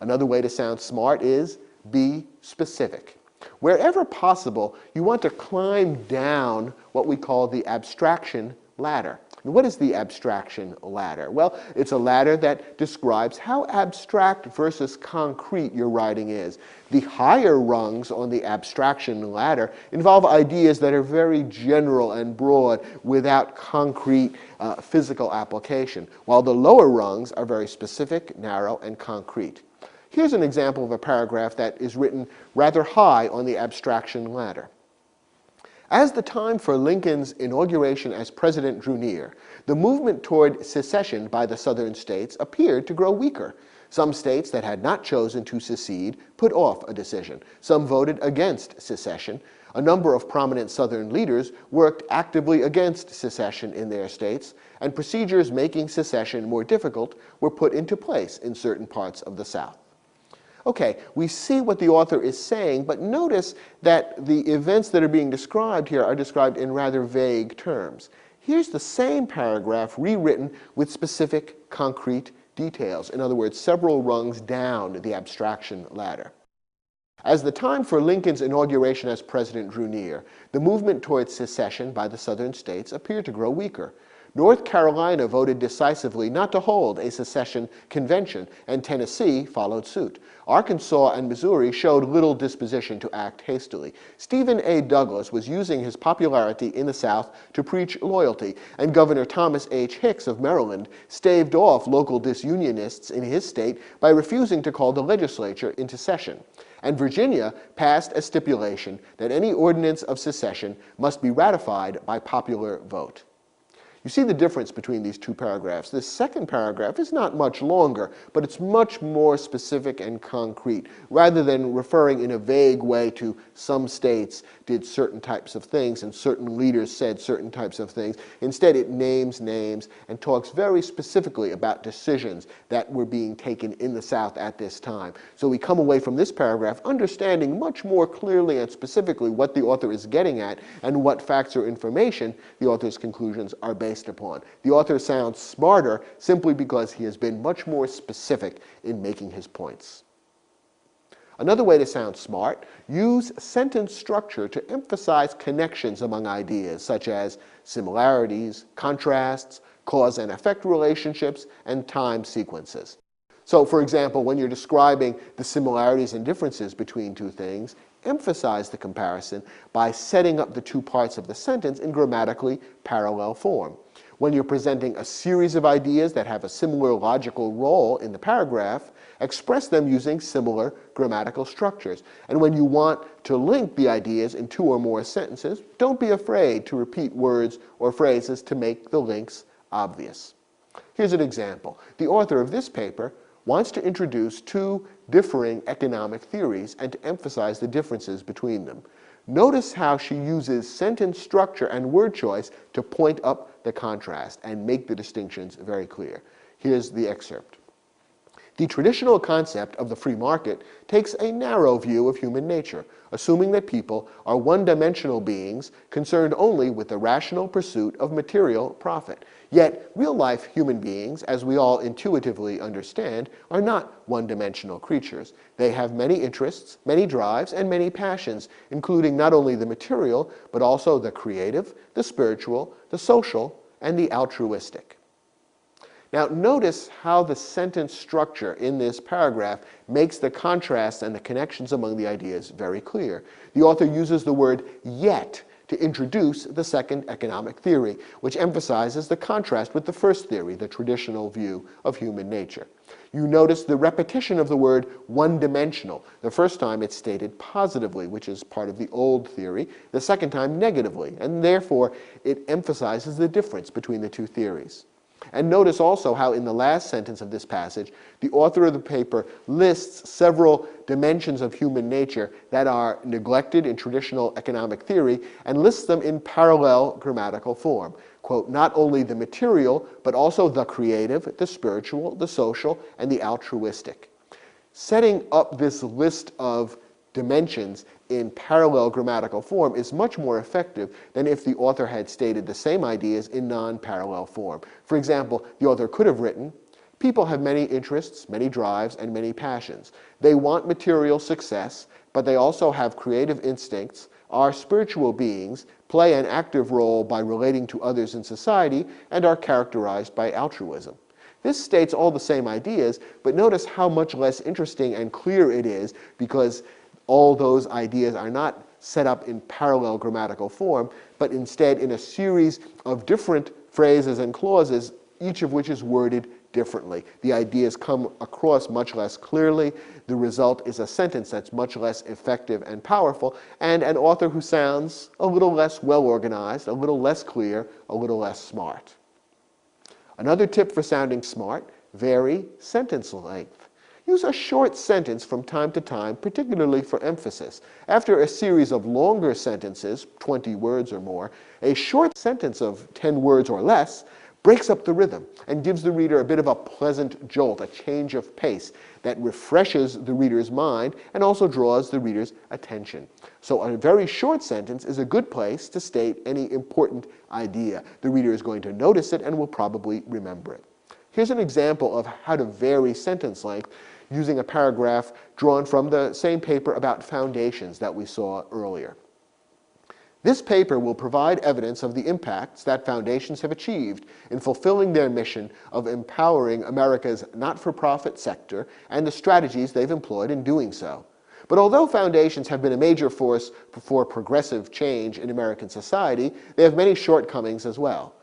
Another way to sound smart is be specific. Wherever possible, you want to climb down what we call the abstraction ladder. And what is the abstraction ladder? Well, it's a ladder that describes how abstract versus concrete your writing is. The higher rungs on the abstraction ladder involve ideas that are very general and broad without concrete physical application, while the lower rungs are very specific, narrow, and concrete. Here's an example of a paragraph that is written rather high on the abstraction ladder. As the time for Lincoln's inauguration as president drew near, the movement toward secession by the southern states appeared to grow weaker. Some states that had not chosen to secede put off a decision. Some voted against secession. A number of prominent southern leaders worked actively against secession in their states, and procedures making secession more difficult were put into place in certain parts of the South. Okay, we see what the author is saying, but notice that the events that are being described here are described in rather vague terms. Here's the same paragraph rewritten with specific, concrete details. In other words, several rungs down the abstraction ladder. As the time for Lincoln's inauguration as president drew near, the movement towards secession by the southern states appeared to grow weaker. North Carolina voted decisively not to hold a secession convention, and Tennessee followed suit. Arkansas and Missouri showed little disposition to act hastily. Stephen A. Douglas was using his popularity in the South to preach loyalty, and Governor Thomas H. Hicks of Maryland staved off local disunionists in his state by refusing to call the legislature into session. And Virginia passed a stipulation that any ordinance of secession must be ratified by popular vote. You see the difference between these two paragraphs. This second paragraph is not much longer, but it's much more specific and concrete. Rather than referring in a vague way to some states did certain types of things and certain leaders said certain types of things, instead it names names and talks very specifically about decisions that were being taken in the South at this time. So we come away from this paragraph understanding much more clearly and specifically what the author is getting at and what facts or information the author's conclusions are based upon. The author sounds smarter simply because he has been much more specific in making his points. Another way to sound smart, use sentence structure to emphasize connections among ideas, such as similarities, contrasts, cause and effect relationships, and time sequences. So, for example, when you're describing the similarities and differences between two things, emphasize the comparison by setting up the two parts of the sentence in grammatically parallel form. When you're presenting a series of ideas that have a similar logical role in the paragraph, express them using similar grammatical structures. And when you want to link the ideas in two or more sentences, don't be afraid to repeat words or phrases to make the links obvious. Here's an example. The author of this paper wants to introduce two differing economic theories and to emphasize the differences between them. Notice how she uses sentence structure and word choice to point up the contrast and make the distinctions very clear. Here's the excerpt. The traditional concept of the free market takes a narrow view of human nature, assuming that people are one-dimensional beings concerned only with the rational pursuit of material profit. Yet, real-life human beings, as we all intuitively understand, are not one-dimensional creatures. They have many interests, many drives, and many passions, including not only the material, but also the creative, the spiritual, the social, and the altruistic. Now, notice how the sentence structure in this paragraph makes the contrasts and the connections among the ideas very clear. The author uses the word yet to introduce the second economic theory, which emphasizes the contrast with the first theory, the traditional view of human nature. You notice the repetition of the word one-dimensional. The first time it's stated positively, which is part of the old theory. The second time negatively, and therefore it emphasizes the difference between the two theories. And notice also how in the last sentence of this passage, the author of the paper lists several dimensions of human nature that are neglected in traditional economic theory and lists them in parallel grammatical form. Quote, not only the material, but also the creative, the spiritual, the social, and the altruistic. Setting up this list of dimensions in parallel grammatical form is much more effective than if the author had stated the same ideas in non-parallel form. For example, the author could have written, people have many interests, many drives, and many passions. They want material success, but they also have creative instincts, are spiritual beings, play an active role by relating to others in society, and are characterized by altruism. This states all the same ideas, but notice how much less interesting and clear it is because all those ideas are not set up in parallel grammatical form, but instead in a series of different phrases and clauses, each of which is worded differently. The ideas come across much less clearly. The result is a sentence that's much less effective and powerful, and an author who sounds a little less well-organized, a little less clear, a little less smart. Another tip for sounding smart, vary sentence length. Use a short sentence from time to time, particularly for emphasis. After a series of longer sentences, 20 words or more, a short sentence of 10 words or less breaks up the rhythm and gives the reader a bit of a pleasant jolt, a change of pace that refreshes the reader's mind and also draws the reader's attention. So a very short sentence is a good place to state any important idea. The reader is going to notice it and will probably remember it. Here's an example of how to vary sentence length using a paragraph drawn from the same paper about foundations that we saw earlier. This paper will provide evidence of the impacts that foundations have achieved in fulfilling their mission of empowering America's not-for-profit sector and the strategies they've employed in doing so. But although foundations have been a major force for progressive change in American society, they have many shortcomings as well.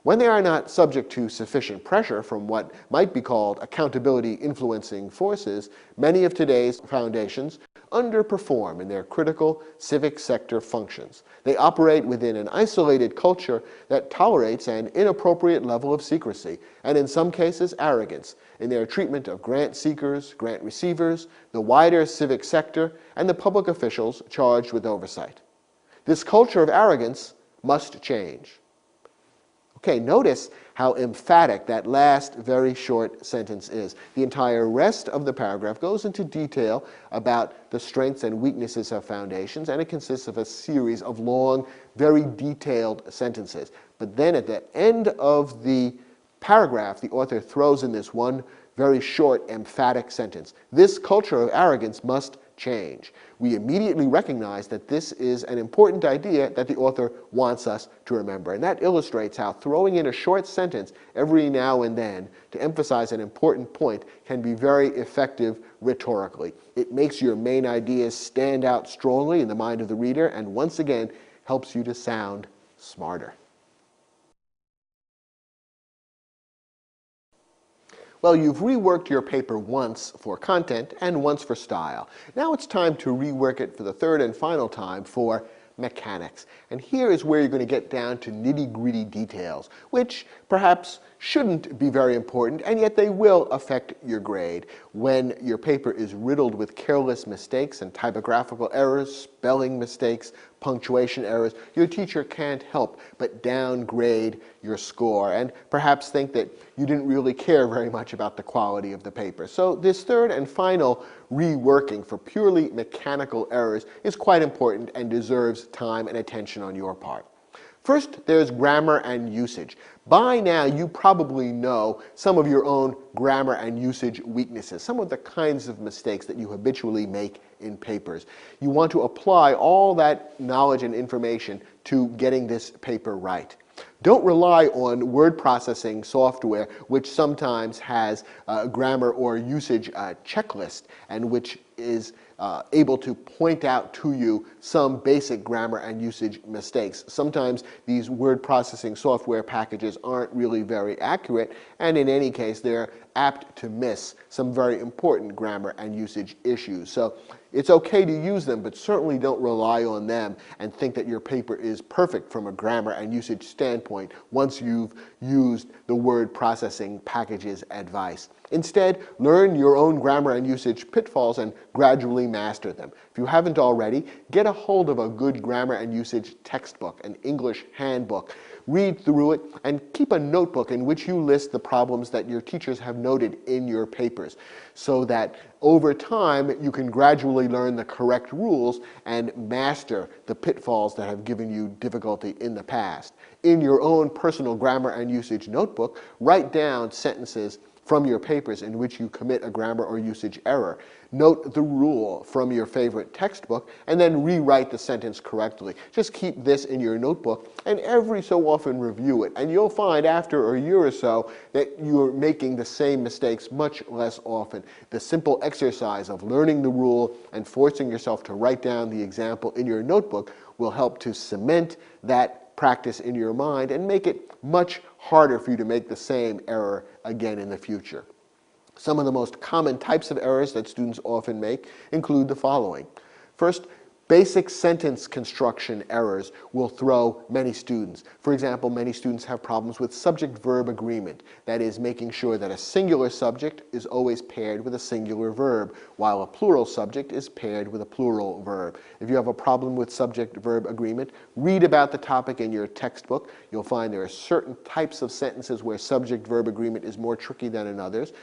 When they are not subject to sufficient pressure from what might be called accountability influencing forces, many of today's foundations underperform in their critical civic sector functions. They operate within an isolated culture that tolerates an inappropriate level of secrecy, and in some cases arrogance, in their treatment of grant seekers, grant receivers, the wider civic sector, and the public officials charged with oversight. This culture of arrogance must change. Okay, notice how emphatic that last very short sentence is. The entire rest of the paragraph goes into detail about the strengths and weaknesses of foundations, and it consists of a series of long, very detailed sentences. But then at the end of the paragraph, the author throws in this one very short, emphatic sentence. This culture of arrogance must change. We immediately recognize that this is an important idea that the author wants us to remember. And that illustrates how throwing in a short sentence every now and then to emphasize an important point can be very effective rhetorically. It makes your main ideas stand out strongly in the mind of the reader, and once again helps you to sound smarter. Well, you've reworked your paper once for content and once for style. Now it's time to rework it for the third and final time for mechanics. And here is where you're going to get down to nitty-gritty details, which perhaps shouldn't be very important, and yet they will affect your grade. When your paper is riddled with careless mistakes and typographical errors, spelling mistakes, punctuation errors, your teacher can't help but downgrade your score and perhaps think that you didn't really care very much about the quality of the paper. So this third and final reworking for purely mechanical errors is quite important and deserves time and attention on your part. First, there's grammar and usage. By now, you probably know some of your own grammar and usage weaknesses, some of the kinds of mistakes that you habitually make in papers. You want to apply all that knowledge and information to getting this paper right. Don't rely on word processing software, which sometimes has a grammar or usage checklist, and which is able to point out to you some basic grammar and usage mistakes. Sometimes these word processing software packages aren't really very accurate, and in any case, they're apt to miss some very important grammar and usage issues. So it's okay to use them, but certainly don't rely on them and think that your paper is perfect from a grammar and usage standpoint once you've used the word processing package's advice. Instead, learn your own grammar and usage pitfalls and gradually master them. If you haven't already, get a hold of a good grammar and usage textbook, an English handbook. Read through it and keep a notebook in which you list the problems that your teachers have noted in your papers, so that over time you can gradually learn the correct rules and master the pitfalls that have given you difficulty in the past. In your own personal grammar and usage notebook, write down sentences from your papers in which you commit a grammar or usage error. Note the rule from your favorite textbook and then rewrite the sentence correctly. Just keep this in your notebook and every so often review it, and you'll find after a year or so that you're making the same mistakes much less often. The simple exercise of learning the rule and forcing yourself to write down the example in your notebook will help to cement that practice in your mind and make it much harder for you to make the same error again in the future. Some of the most common types of errors that students often make include the following. First, basic sentence construction errors will throw many students. For example, many students have problems with subject-verb agreement. That is, making sure that a singular subject is always paired with a singular verb, while a plural subject is paired with a plural verb. If you have a problem with subject-verb agreement, read about the topic in your textbook. You'll find there are certain types of sentences where subject-verb agreement is more tricky than in others.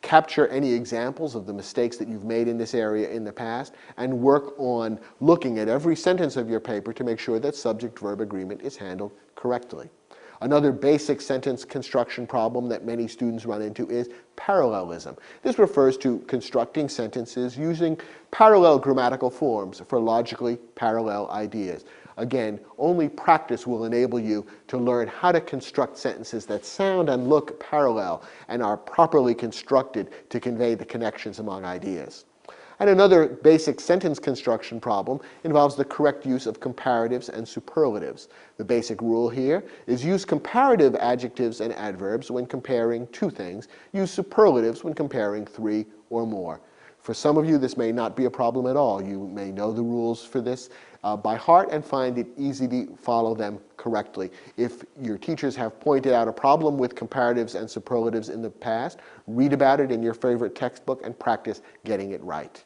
Capture any examples of the mistakes that you've made in this area in the past, and work on looking at every sentence of your paper to make sure that subject-verb agreement is handled correctly. Another basic sentence construction problem that many students run into is parallelism. This refers to constructing sentences using parallel grammatical forms for logically parallel ideas. Again, only practice will enable you to learn how to construct sentences that sound and look parallel and are properly constructed to convey the connections among ideas. And another basic sentence construction problem involves the correct use of comparatives and superlatives. The basic rule here is use comparative adjectives and adverbs when comparing two things. Use superlatives when comparing three or more. For some of you, this may not be a problem at all. You may know the rules for this by heart and find it easy to follow them correctly. If your teachers have pointed out a problem with comparatives and superlatives in the past, read about it in your favorite textbook and practice getting it right.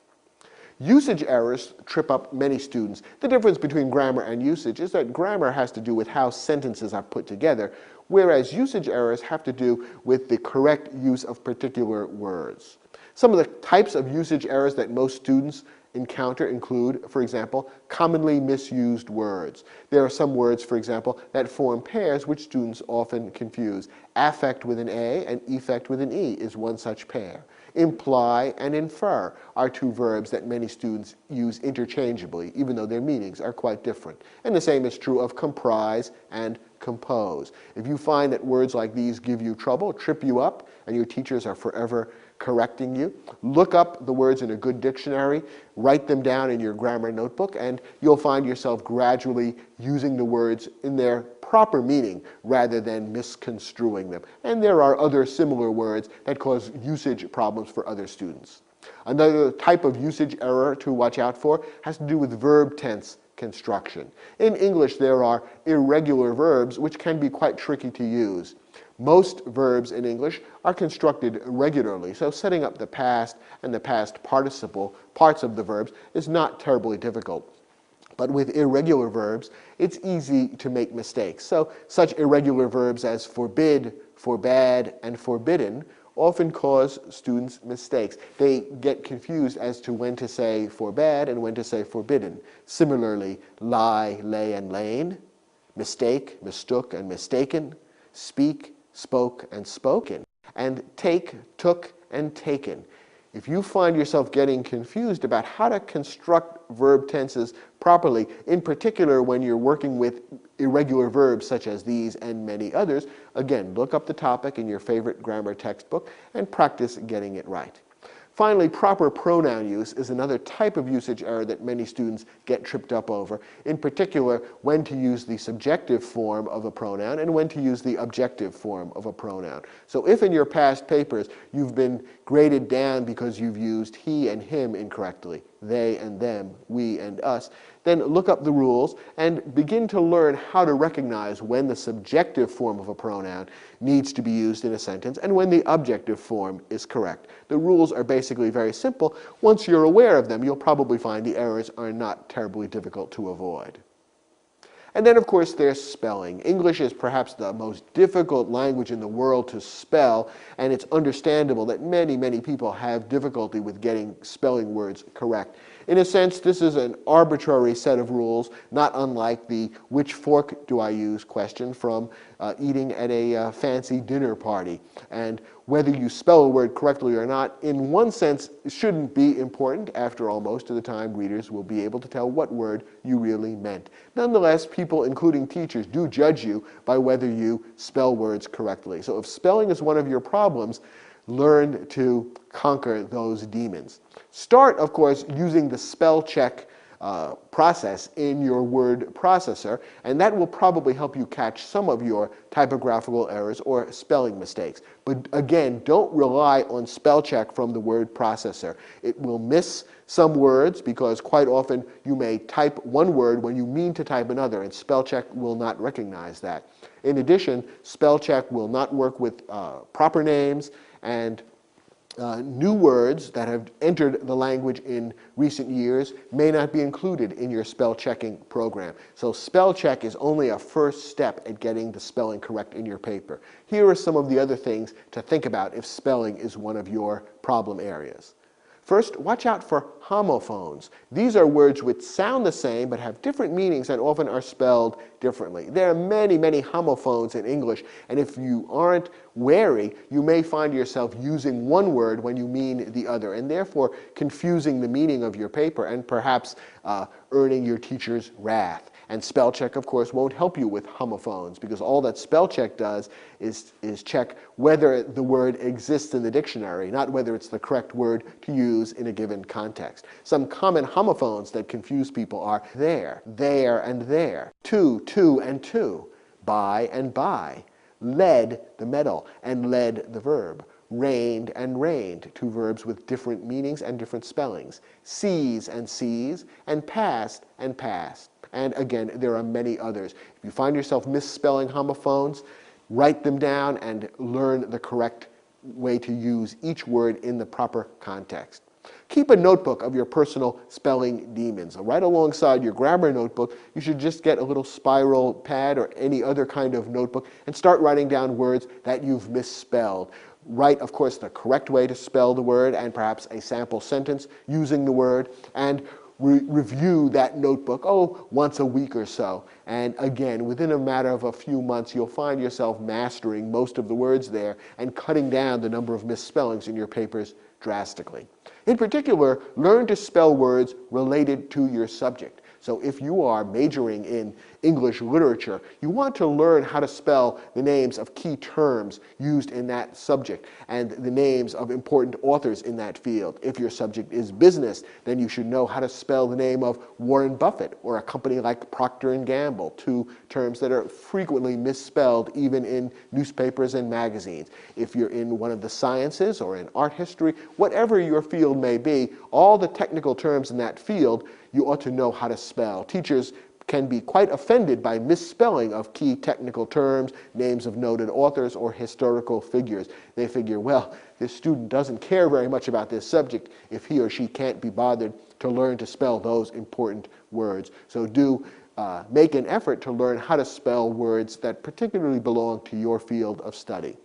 Usage errors trip up many students. The difference between grammar and usage is that grammar has to do with how sentences are put together, whereas usage errors have to do with the correct use of particular words. Some of the types of usage errors that most students encounter include, for example, commonly misused words. There are some words, for example, that form pairs which students often confuse. Affect with an A and effect with an E is one such pair. Imply and infer are two verbs that many students use interchangeably, even though their meanings are quite different. And the same is true of comprise and compose. If you find that words like these give you trouble, trip you up, and your teachers are forever correcting you, look up the words in a good dictionary, write them down in your grammar notebook, and you'll find yourself gradually using the words in their proper meaning rather than misconstruing them. And there are other similar words that cause usage problems for other students. Another type of usage error to watch out for has to do with verb tense construction. In English, there are irregular verbs which can be quite tricky to use. Most verbs in English are constructed regularly, so setting up the past and the past participle parts of the verbs is not terribly difficult. But with irregular verbs, it's easy to make mistakes. So such irregular verbs as forbid, forbade, and forbidden often cause students mistakes. They get confused as to when to say forbade and when to say forbidden. Similarly, lie, lay, and lain, mistake, mistook, and mistaken, speak, spoke, and spoken, and take, took, and taken. If you find yourself getting confused about how to construct verb tenses properly, in particular when you're working with irregular verbs such as these and many others, again, look up the topic in your favorite grammar textbook and practice getting it right. Finally, proper pronoun use is another type of usage error that many students get tripped up over, in particular when to use the subjective form of a pronoun and when to use the objective form of a pronoun. So if in your past papers you've been graded down because you've used he and him incorrectly, they and them, we and us, then look up the rules and begin to learn how to recognize when the subjective form of a pronoun needs to be used in a sentence and when the objective form is correct. The rules are basically very simple. Once you're aware of them, you'll probably find the errors are not terribly difficult to avoid. And then, of course, there's spelling. English is perhaps the most difficult language in the world to spell, and it's understandable that many, many people have difficulty with getting spelling words correct. In a sense, this is an arbitrary set of rules, not unlike the which fork do I use question from eating at a fancy dinner party. And whether you spell a word correctly or not, in one sense, shouldn't be important. After all, most of the time, readers will be able to tell what word you really meant. Nonetheless, people, including teachers, do judge you by whether you spell words correctly. So if spelling is one of your problems, learn to conquer those demons. Start, of course, using the spell check process in your word processor, and that will probably help you catch some of your typographical errors or spelling mistakes. But again, don't rely on spell check from the word processor. It will miss some words because quite often you may type one word when you mean to type another, and spell check will not recognize that. In addition, spell check will not work with proper names, and new words that have entered the language in recent years may not be included in your spell checking program. So spell check is only a first step at getting the spelling correct in your paper. Here are some of the other things to think about if spelling is one of your problem areas. First, watch out for homophones. These are words which sound the same but have different meanings and often are spelled differently. There are many, many homophones in English, and if you aren't wary, you may find yourself using one word when you mean the other, and therefore confusing the meaning of your paper and perhaps earning your teacher's wrath. And spell check, of course, won't help you with homophones, because all that spell check does is check whether the word exists in the dictionary, not whether it's the correct word to use in a given context. Some common homophones that confuse people are there, and there, to, and to, by, and by, lead, the metal, and led, the verb, rained, and rained, two verbs with different meanings and different spellings, seas, and passed, and passed. And again, there are many others. If you find yourself misspelling homophones, write them down and learn the correct way to use each word in the proper context. Keep a notebook of your personal spelling demons. Right alongside your grammar notebook, you should just get a little spiral pad or any other kind of notebook and start writing down words that you've misspelled. Write, of course, the correct way to spell the word and perhaps a sample sentence using the word, and review that notebook, once a week or so. And again, within a matter of a few months, you'll find yourself mastering most of the words there and cutting down the number of misspellings in your papers drastically. In particular, learn to spell words related to your subject. So if you are majoring in English literature, you want to learn how to spell the names of key terms used in that subject and the names of important authors in that field. If your subject is business, then you should know how to spell the name of Warren Buffett or a company like Procter & Gamble, two terms that are frequently misspelled even in newspapers and magazines. If you're in one of the sciences or in art history, whatever your field may be, all the technical terms in that field you ought to know how to spell. Teachers can be quite offended by misspelling of key technical terms, names of noted authors, or historical figures. They figure, well, this student doesn't care very much about this subject if he or she can't be bothered to learn to spell those important words. So do make an effort to learn how to spell words that particularly belong to your field of study.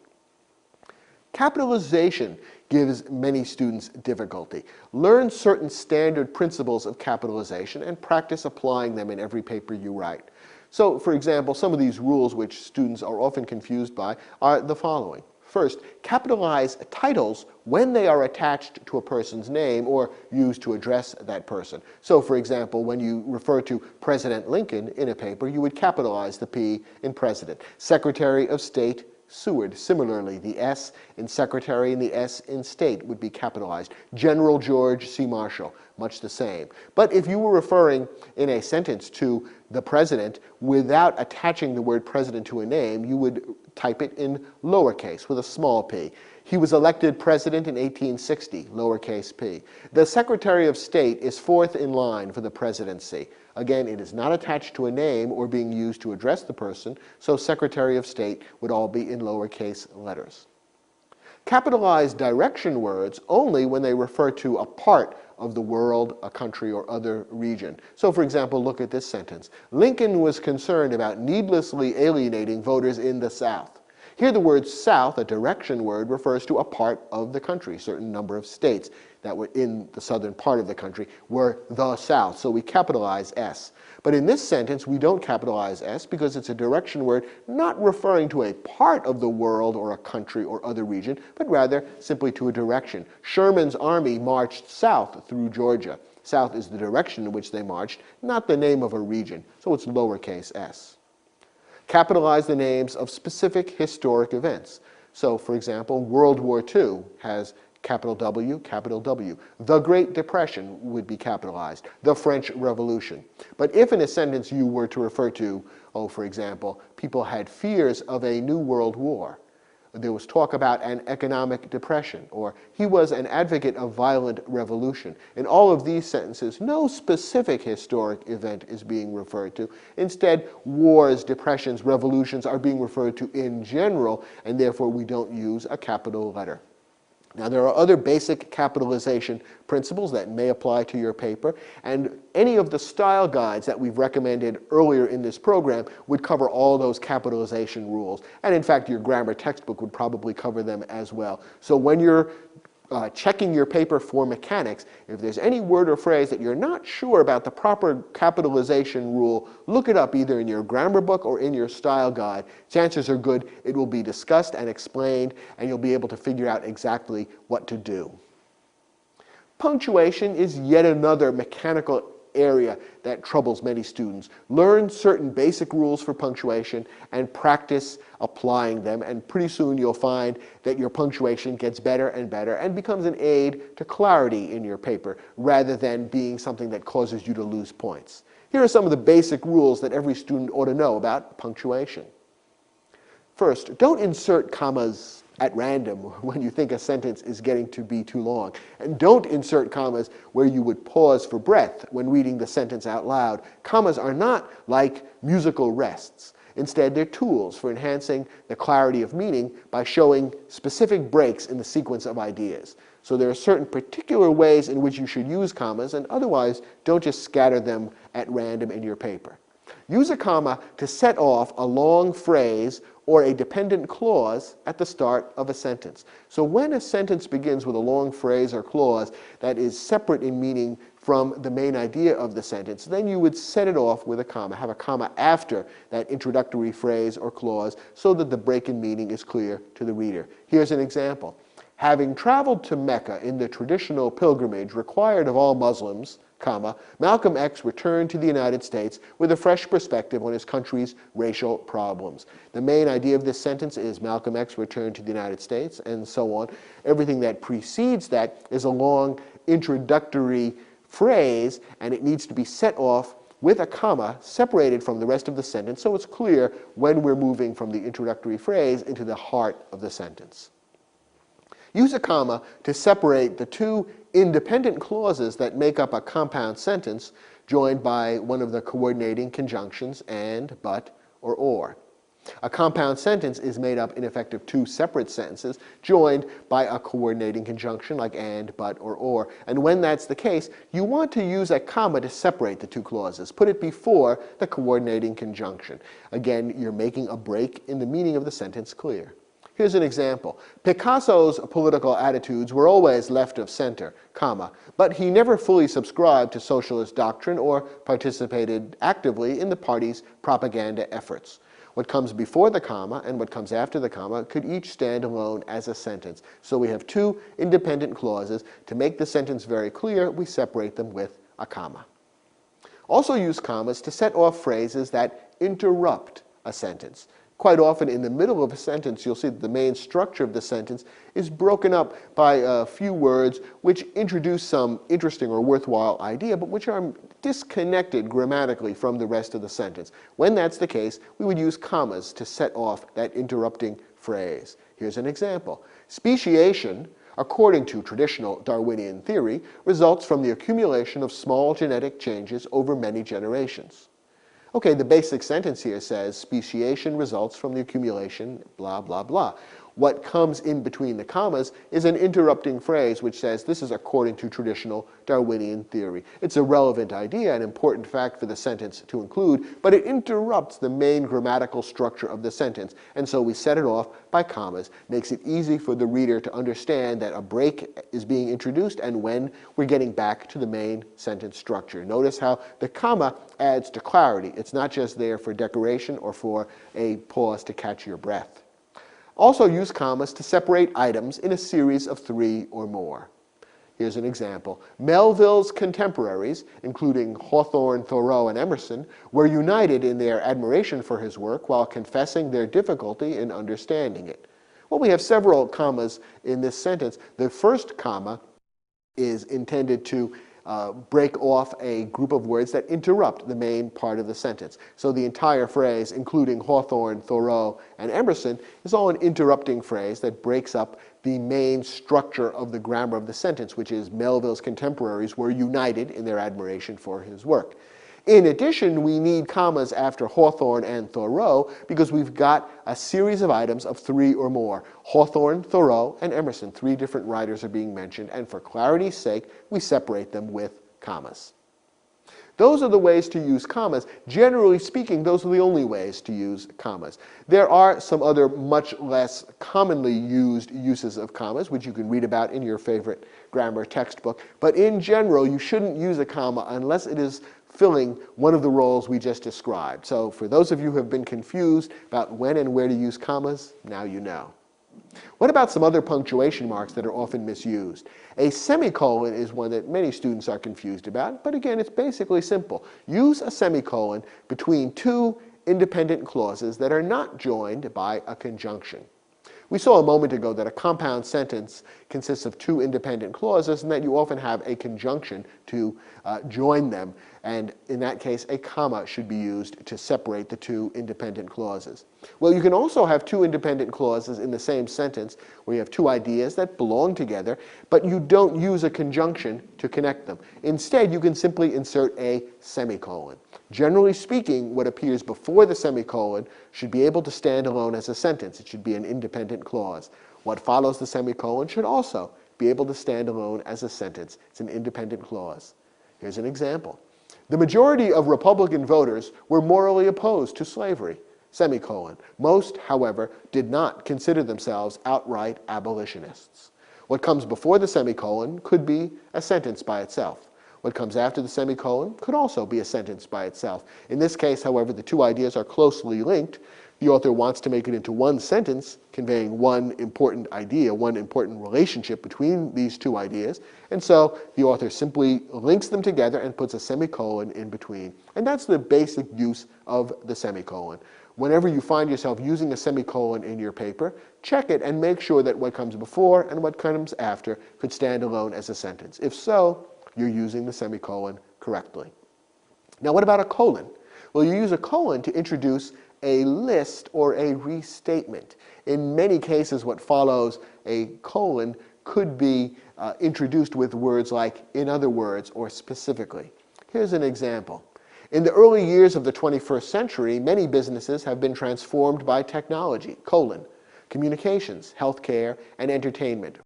Capitalization gives many students difficulty. Learn certain standard principles of capitalization and practice applying them in every paper you write. So, for example, some of these rules which students are often confused by are the following. First, capitalize titles when they are attached to a person's name or used to address that person. So, for example, when you refer to President Lincoln in a paper, you would capitalize the P in President. Secretary of State Seward. Similarly, the S in Secretary and the S in State would be capitalized. General George C. Marshall, much the same. But if you were referring in a sentence to the President without attaching the word President to a name, you would type it in lowercase with a small p. He was elected president in 1860, lowercase p. The Secretary of State is fourth in line for the presidency. Again, it is not attached to a name or being used to address the person, so Secretary of State would all be in lowercase letters. Capitalize direction words only when they refer to a part of the world, a country, or other region. So, for example, look at this sentence. Lincoln was concerned about needlessly alienating voters in the South. Here the word South, a direction word, refers to a part of the country. A certain number of states that were in the southern part of the country were the South, so we capitalize S. But in this sentence, we don't capitalize S because it's a direction word not referring to a part of the world or a country or other region, but rather simply to a direction. Sherman's army marched south through Georgia. South is the direction in which they marched, not the name of a region, so it's lowercase s. Capitalize the names of specific historic events. So, for example, World War II has capital W, capital W. The Great Depression would be capitalized. The French Revolution. But if in a sentence you were to refer to, for example, people had fears of a new world war, there was talk about an economic depression, or he was an advocate of violent revolution. In all of these sentences, no specific historic event is being referred to. Instead, wars, depressions, revolutions are being referred to in general, and therefore we don't use a capital letter. Now, there are other basic capitalization principles that may apply to your paper, and any of the style guides that we've recommended earlier in this program would cover all those capitalization rules. And in fact, your grammar textbook would probably cover them as well. So when you're checking your paper for mechanics, if there's any word or phrase that you're not sure about the proper capitalization rule, look it up either in your grammar book or in your style guide. Chances are good it will be discussed and explained, and you'll be able to figure out exactly what to do. Punctuation is yet another mechanical area that troubles many students. Learn certain basic rules for punctuation and practice applying them, and pretty soon you'll find that your punctuation gets better and becomes an aid to clarity in your paper rather than being something that causes you to lose points. Here are some of the basic rules that every student ought to know about punctuation. First, don't insert commas at random when you think a sentence is getting to be too long. And don't insert commas where you would pause for breath when reading the sentence out loud. Commas are not like musical rests. Instead, they're tools for enhancing the clarity of meaning by showing specific breaks in the sequence of ideas. So there are certain particular ways in which you should use commas, and otherwise don't just scatter them at random in your paper. Use a comma to set off a long phrase or a dependent clause at the start of a sentence. So when a sentence begins with a long phrase or clause that is separate in meaning from the main idea of the sentence, then you would set it off with a comma, have a comma after that introductory phrase or clause so that the break in meaning is clear to the reader. Here's an example. Having traveled to Mecca in the traditional pilgrimage required of all Muslims, comma, Malcolm X returned to the United States with a fresh perspective on his country's racial problems. The main idea of this sentence is Malcolm X returned to the United States, and so on. Everything that precedes that is a long introductory phrase, and it needs to be set off with a comma separated from the rest of the sentence so it's clear when we're moving from the introductory phrase into the heart of the sentence. Use a comma to separate the two independent clauses that make up a compound sentence joined by one of the coordinating conjunctions and, but, or. A compound sentence is made up in effect of two separate sentences joined by a coordinating conjunction like and, but, or. And when that's the case, you want to use a comma to separate the two clauses. Put it before the coordinating conjunction. Again, you're making a break in the meaning of the sentence clear. Here's an example. Picasso's political attitudes were always left of center, comma, but he never fully subscribed to socialist doctrine or participated actively in the party's propaganda efforts. What comes before the comma and what comes after the comma could each stand alone as a sentence. So we have two independent clauses. To make the sentence very clear, we separate them with a comma. Also use commas to set off phrases that interrupt a sentence. Quite often in the middle of a sentence, you'll see that the main structure of the sentence is broken up by a few words which introduce some interesting or worthwhile idea, but which are disconnected grammatically from the rest of the sentence. When that's the case, we would use commas to set off that interrupting phrase. Here's an example. Speciation, according to traditional Darwinian theory, results from the accumulation of small genetic changes over many generations. Okay, the basic sentence here says speciation results from the accumulation, blah, blah, blah. What comes in between the commas is an interrupting phrase which says this is according to traditional Darwinian theory. It's a relevant idea, an important fact for the sentence to include, but it interrupts the main grammatical structure of the sentence, and so we set it off by commas. Makes it easy for the reader to understand that a break is being introduced and when we're getting back to the main sentence structure. Notice how the comma adds to clarity. It's not just there for decoration or for a pause to catch your breath. Also use commas to separate items in a series of three or more. Here's an example. Melville's contemporaries, including Hawthorne, Thoreau, and Emerson, were united in their admiration for his work while confessing their difficulty in understanding it. Well, we have several commas in this sentence. The first comma is intended to break off a group of words that interrupt the main part of the sentence. So the entire phrase, including Hawthorne, Thoreau, and Emerson, is all an interrupting phrase that breaks up the main structure of the grammar of the sentence, which is Melville's contemporaries were united in their admiration for his work. In addition, we need commas after Hawthorne and Thoreau because we've got a series of items of three or more. Hawthorne, Thoreau, and Emerson, three different writers are being mentioned, and for clarity's sake, we separate them with commas. Those are the ways to use commas. Generally speaking, those are the only ways to use commas. There are some other much less commonly used uses of commas, which you can read about in your favorite grammar textbook. But in general, you shouldn't use a comma unless it is filling one of the roles we just described. So for those of you who have been confused about when and where to use commas, now you know. What about some other punctuation marks that are often misused? A semicolon is one that many students are confused about, but again, it's basically simple. Use a semicolon between two independent clauses that are not joined by a conjunction. We saw a moment ago that a compound sentence consists of two independent clauses and that you often have a conjunction to join them. And in that case, a comma should be used to separate the two independent clauses. Well, you can also have two independent clauses in the same sentence where you have two ideas that belong together, but you don't use a conjunction to connect them. Instead, you can simply insert a semicolon. Generally speaking, what appears before the semicolon should be able to stand alone as a sentence. It should be an independent clause. What follows the semicolon should also be able to stand alone as a sentence. It's an independent clause. Here's an example. The majority of Republican voters were morally opposed to slavery, semicolon. Most, however, did not consider themselves outright abolitionists. What comes before the semicolon could be a sentence by itself. What comes after the semicolon could also be a sentence by itself. In this case, however, the two ideas are closely linked. The author wants to make it into one sentence, conveying one important idea, one important relationship between these two ideas. And so the author simply links them together and puts a semicolon in between. And that's the basic use of the semicolon. Whenever you find yourself using a semicolon in your paper, check it and make sure that what comes before and what comes after could stand alone as a sentence. If so, you're using the semicolon correctly. Now, what about a colon? Well, you use a colon to introduce a list or a restatement. In many cases, what follows a colon could be introduced with words like in other words or specifically. Here's an example. In the early years of the 21st century, many businesses have been transformed by technology, colon, communications, healthcare, and entertainment.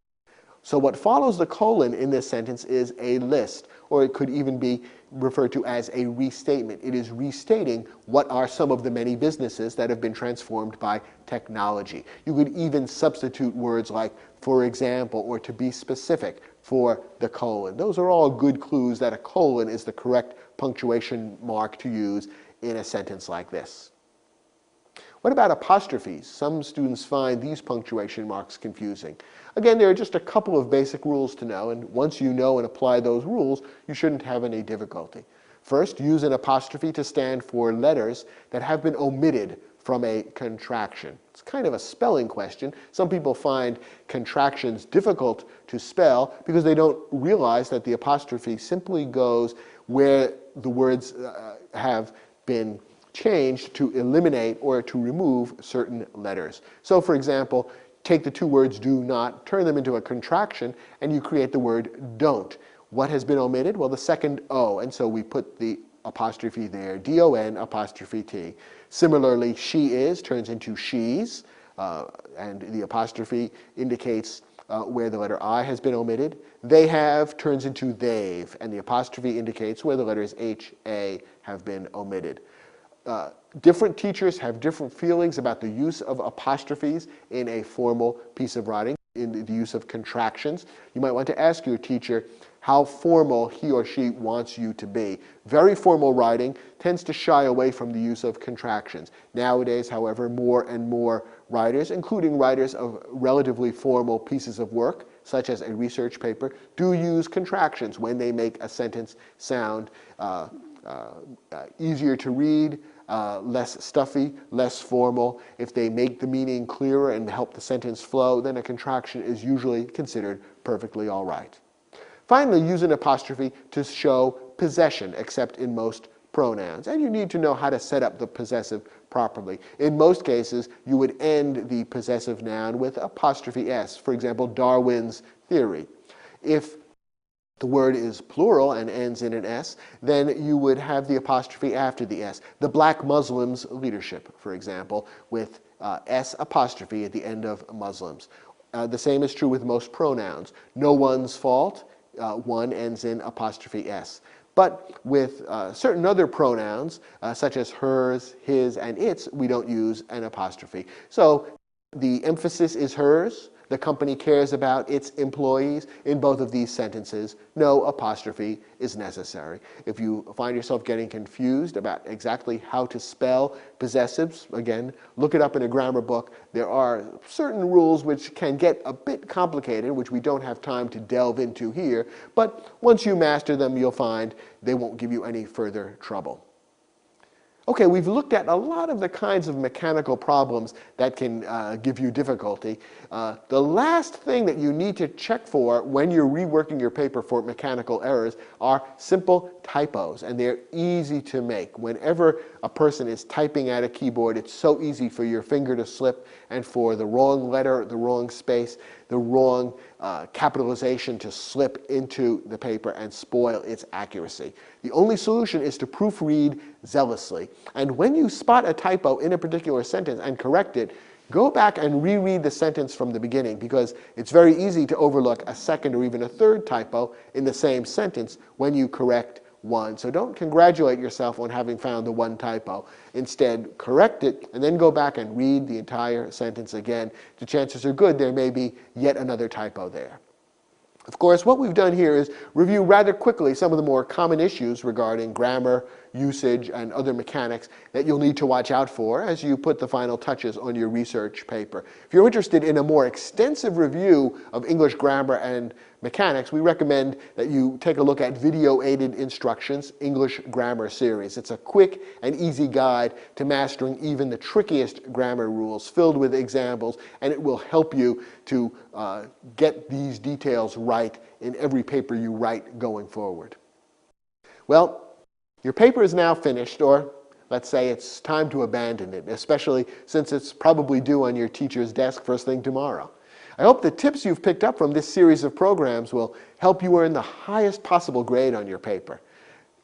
So what follows the colon in this sentence is a list, or it could even be referred to as a restatement. It is restating what are some of the many businesses that have been transformed by technology. You could even substitute words like for example or to be specific for the colon. Those are all good clues that a colon is the correct punctuation mark to use in a sentence like this. What about apostrophes? Some students find these punctuation marks confusing. Again, there are just a couple of basic rules to know, and once you know and apply those rules, you shouldn't have any difficulty. First, use an apostrophe to stand for letters that have been omitted from a contraction. It's kind of a spelling question. Some people find contractions difficult to spell because they don't realize that the apostrophe simply goes where the words have been changed to eliminate or to remove certain letters. So for example, take the two words do not, turn them into a contraction, and you create the word don't. What has been omitted? Well, the second O, and so we put the apostrophe there, D-O-N apostrophe T. Similarly, she is turns into she's, and the apostrophe indicates where the letter I has been omitted. They have turns into they've, and the apostrophe indicates where the letters H, A have been omitted. Different teachers have different feelings about the use of apostrophes in a formal piece of writing, in the use of contractions. You might want to ask your teacher how formal he or she wants you to be. Very formal writing tends to shy away from the use of contractions. Nowadays, however, more and more writers, including writers of relatively formal pieces of work, such as a research paper, do use contractions when they make a sentence sound easier to read, less stuffy, less formal. If they make the meaning clearer and help the sentence flow, then a contraction is usually considered perfectly all right. Finally, use an apostrophe to show possession, except in most pronouns. And you need to know how to set up the possessive properly. In most cases, you would end the possessive noun with apostrophe S. For example, Darwin's theory. If the word is plural and ends in an S, then you would have the apostrophe after the S. The Black Muslims leadership, for example, with S apostrophe at the end of Muslims. The same is true with most pronouns. No one's fault, one ends in apostrophe S. But with certain other pronouns, such as hers, his, and its, we don't use an apostrophe. So The emphasis is hers. The company cares about its employees. In both of these sentences, no apostrophe is necessary. If you find yourself getting confused about exactly how to spell possessives, again, look it up in a grammar book. There are certain rules which can get a bit complicated, which we don't have time to delve into here, but once you master them, you'll find they won't give you any further trouble. Okay, we've looked at a lot of the kinds of mechanical problems that can give you difficulty. The last thing that you need to check for when you're reworking your paper for mechanical errors are simple typos, and they're easy to make. Whenever a person is typing at a keyboard, it's so easy for your finger to slip and for the wrong letter, the wrong space, the wrong capitalization to slip into the paper and spoil its accuracy. The only solution is to proofread zealously. And when you spot a typo in a particular sentence and correct it, go back and reread the sentence from the beginning, because it's very easy to overlook a second or even a third typo in the same sentence when you correct one. So don't congratulate yourself on having found the one typo. Instead, correct it and then go back and read the entire sentence again. The chances are good there may be yet another typo there. Of course, what we've done here is review rather quickly some of the more common issues regarding grammar, usage, and other mechanics that you'll need to watch out for as you put the final touches on your research paper. If you're interested in a more extensive review of English grammar and mechanics, we recommend that you take a look at Video-Aided Instructions English Grammar Series. It's a quick and easy guide to mastering even the trickiest grammar rules, filled with examples, and it will help you to get these details right in every paper you write going forward. Well, your paper is now finished, or let's say it's time to abandon it, especially since it's probably due on your teacher's desk first thing tomorrow. I hope the tips you've picked up from this series of programs will help you earn the highest possible grade on your paper.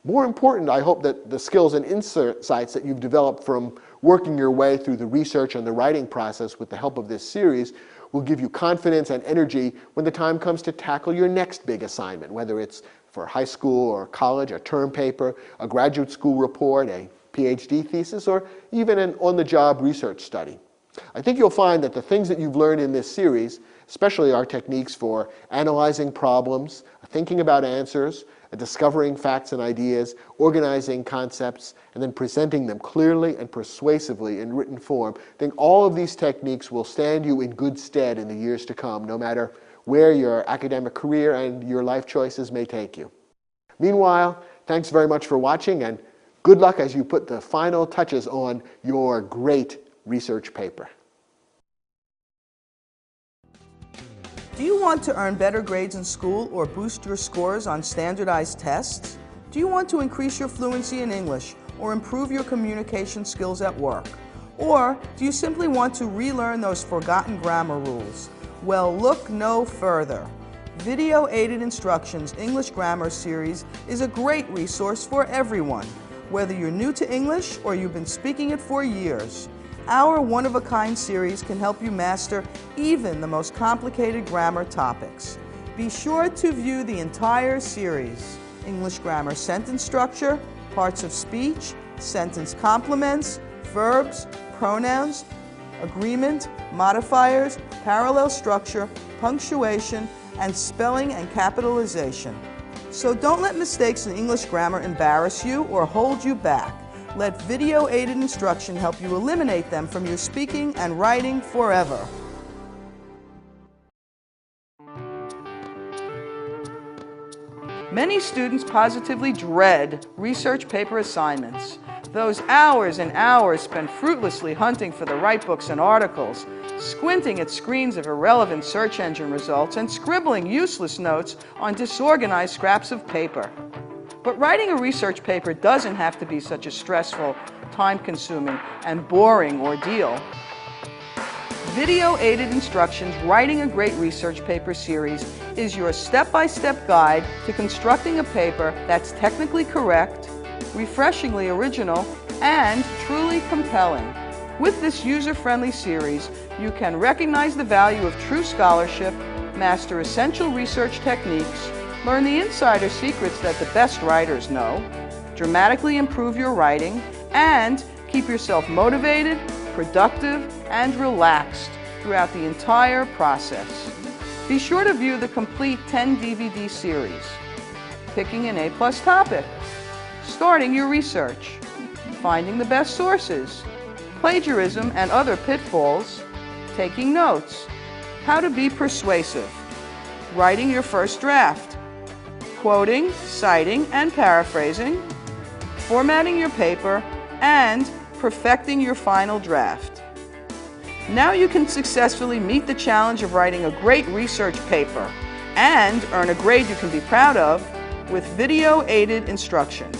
More important, I hope that the skills and insights that you've developed from working your way through the research and the writing process with the help of this series will give you confidence and energy when the time comes to tackle your next big assignment, whether it's for high school or college, a term paper, a graduate school report, a PhD thesis, or even an on-the-job research study. I think you'll find that the things that you've learned in this series, especially our techniques for analyzing problems, thinking about answers, discovering facts and ideas, organizing concepts, and then presenting them clearly and persuasively in written form, I think all of these techniques will stand you in good stead in the years to come, no matter where your academic career and your life choices may take you. Meanwhile, thanks very much for watching, and good luck as you put the final touches on your great research paper. Do you want to earn better grades in school or boost your scores on standardized tests? Do you want to increase your fluency in English or improve your communication skills at work? Or do you simply want to relearn those forgotten grammar rules? Well, look no further. Video-Aided Instructions English Grammar Series is a great resource for everyone, whether you're new to English or you've been speaking it for years. Our one-of-a-kind series can help you master even the most complicated grammar topics. Be sure to view the entire series: English grammar sentence structure, parts of speech, sentence complements, verbs, pronouns, agreement, modifiers, parallel structure, punctuation, and spelling and capitalization. So don't let mistakes in English grammar embarrass you or hold you back. Let Video-Aided Instruction help you eliminate them from your speaking and writing forever. Many students positively dread research paper assignments. Those hours and hours spent fruitlessly hunting for the right books and articles, squinting at screens of irrelevant search engine results, and scribbling useless notes on disorganized scraps of paper. But writing a research paper doesn't have to be such a stressful, time-consuming, and boring ordeal. Video-Aided Instructions Writing a Great Research Paper series is your step-by-step guide to constructing a paper that's technically correct, refreshingly original, and truly compelling. With this user-friendly series, you can recognize the value of true scholarship, master essential research techniques, learn the insider secrets that the best writers know, dramatically improve your writing, and keep yourself motivated, productive, and relaxed. throughout the entire process. Be sure to view the complete 10 DVD series, picking an A+ topic, starting your research, finding the best sources, plagiarism and other pitfalls, taking notes, how to be persuasive, writing your first draft, quoting, citing, and paraphrasing, formatting your paper, and perfecting your final draft. Now you can successfully meet the challenge of writing a great research paper and earn a grade you can be proud of with video-aided instruction.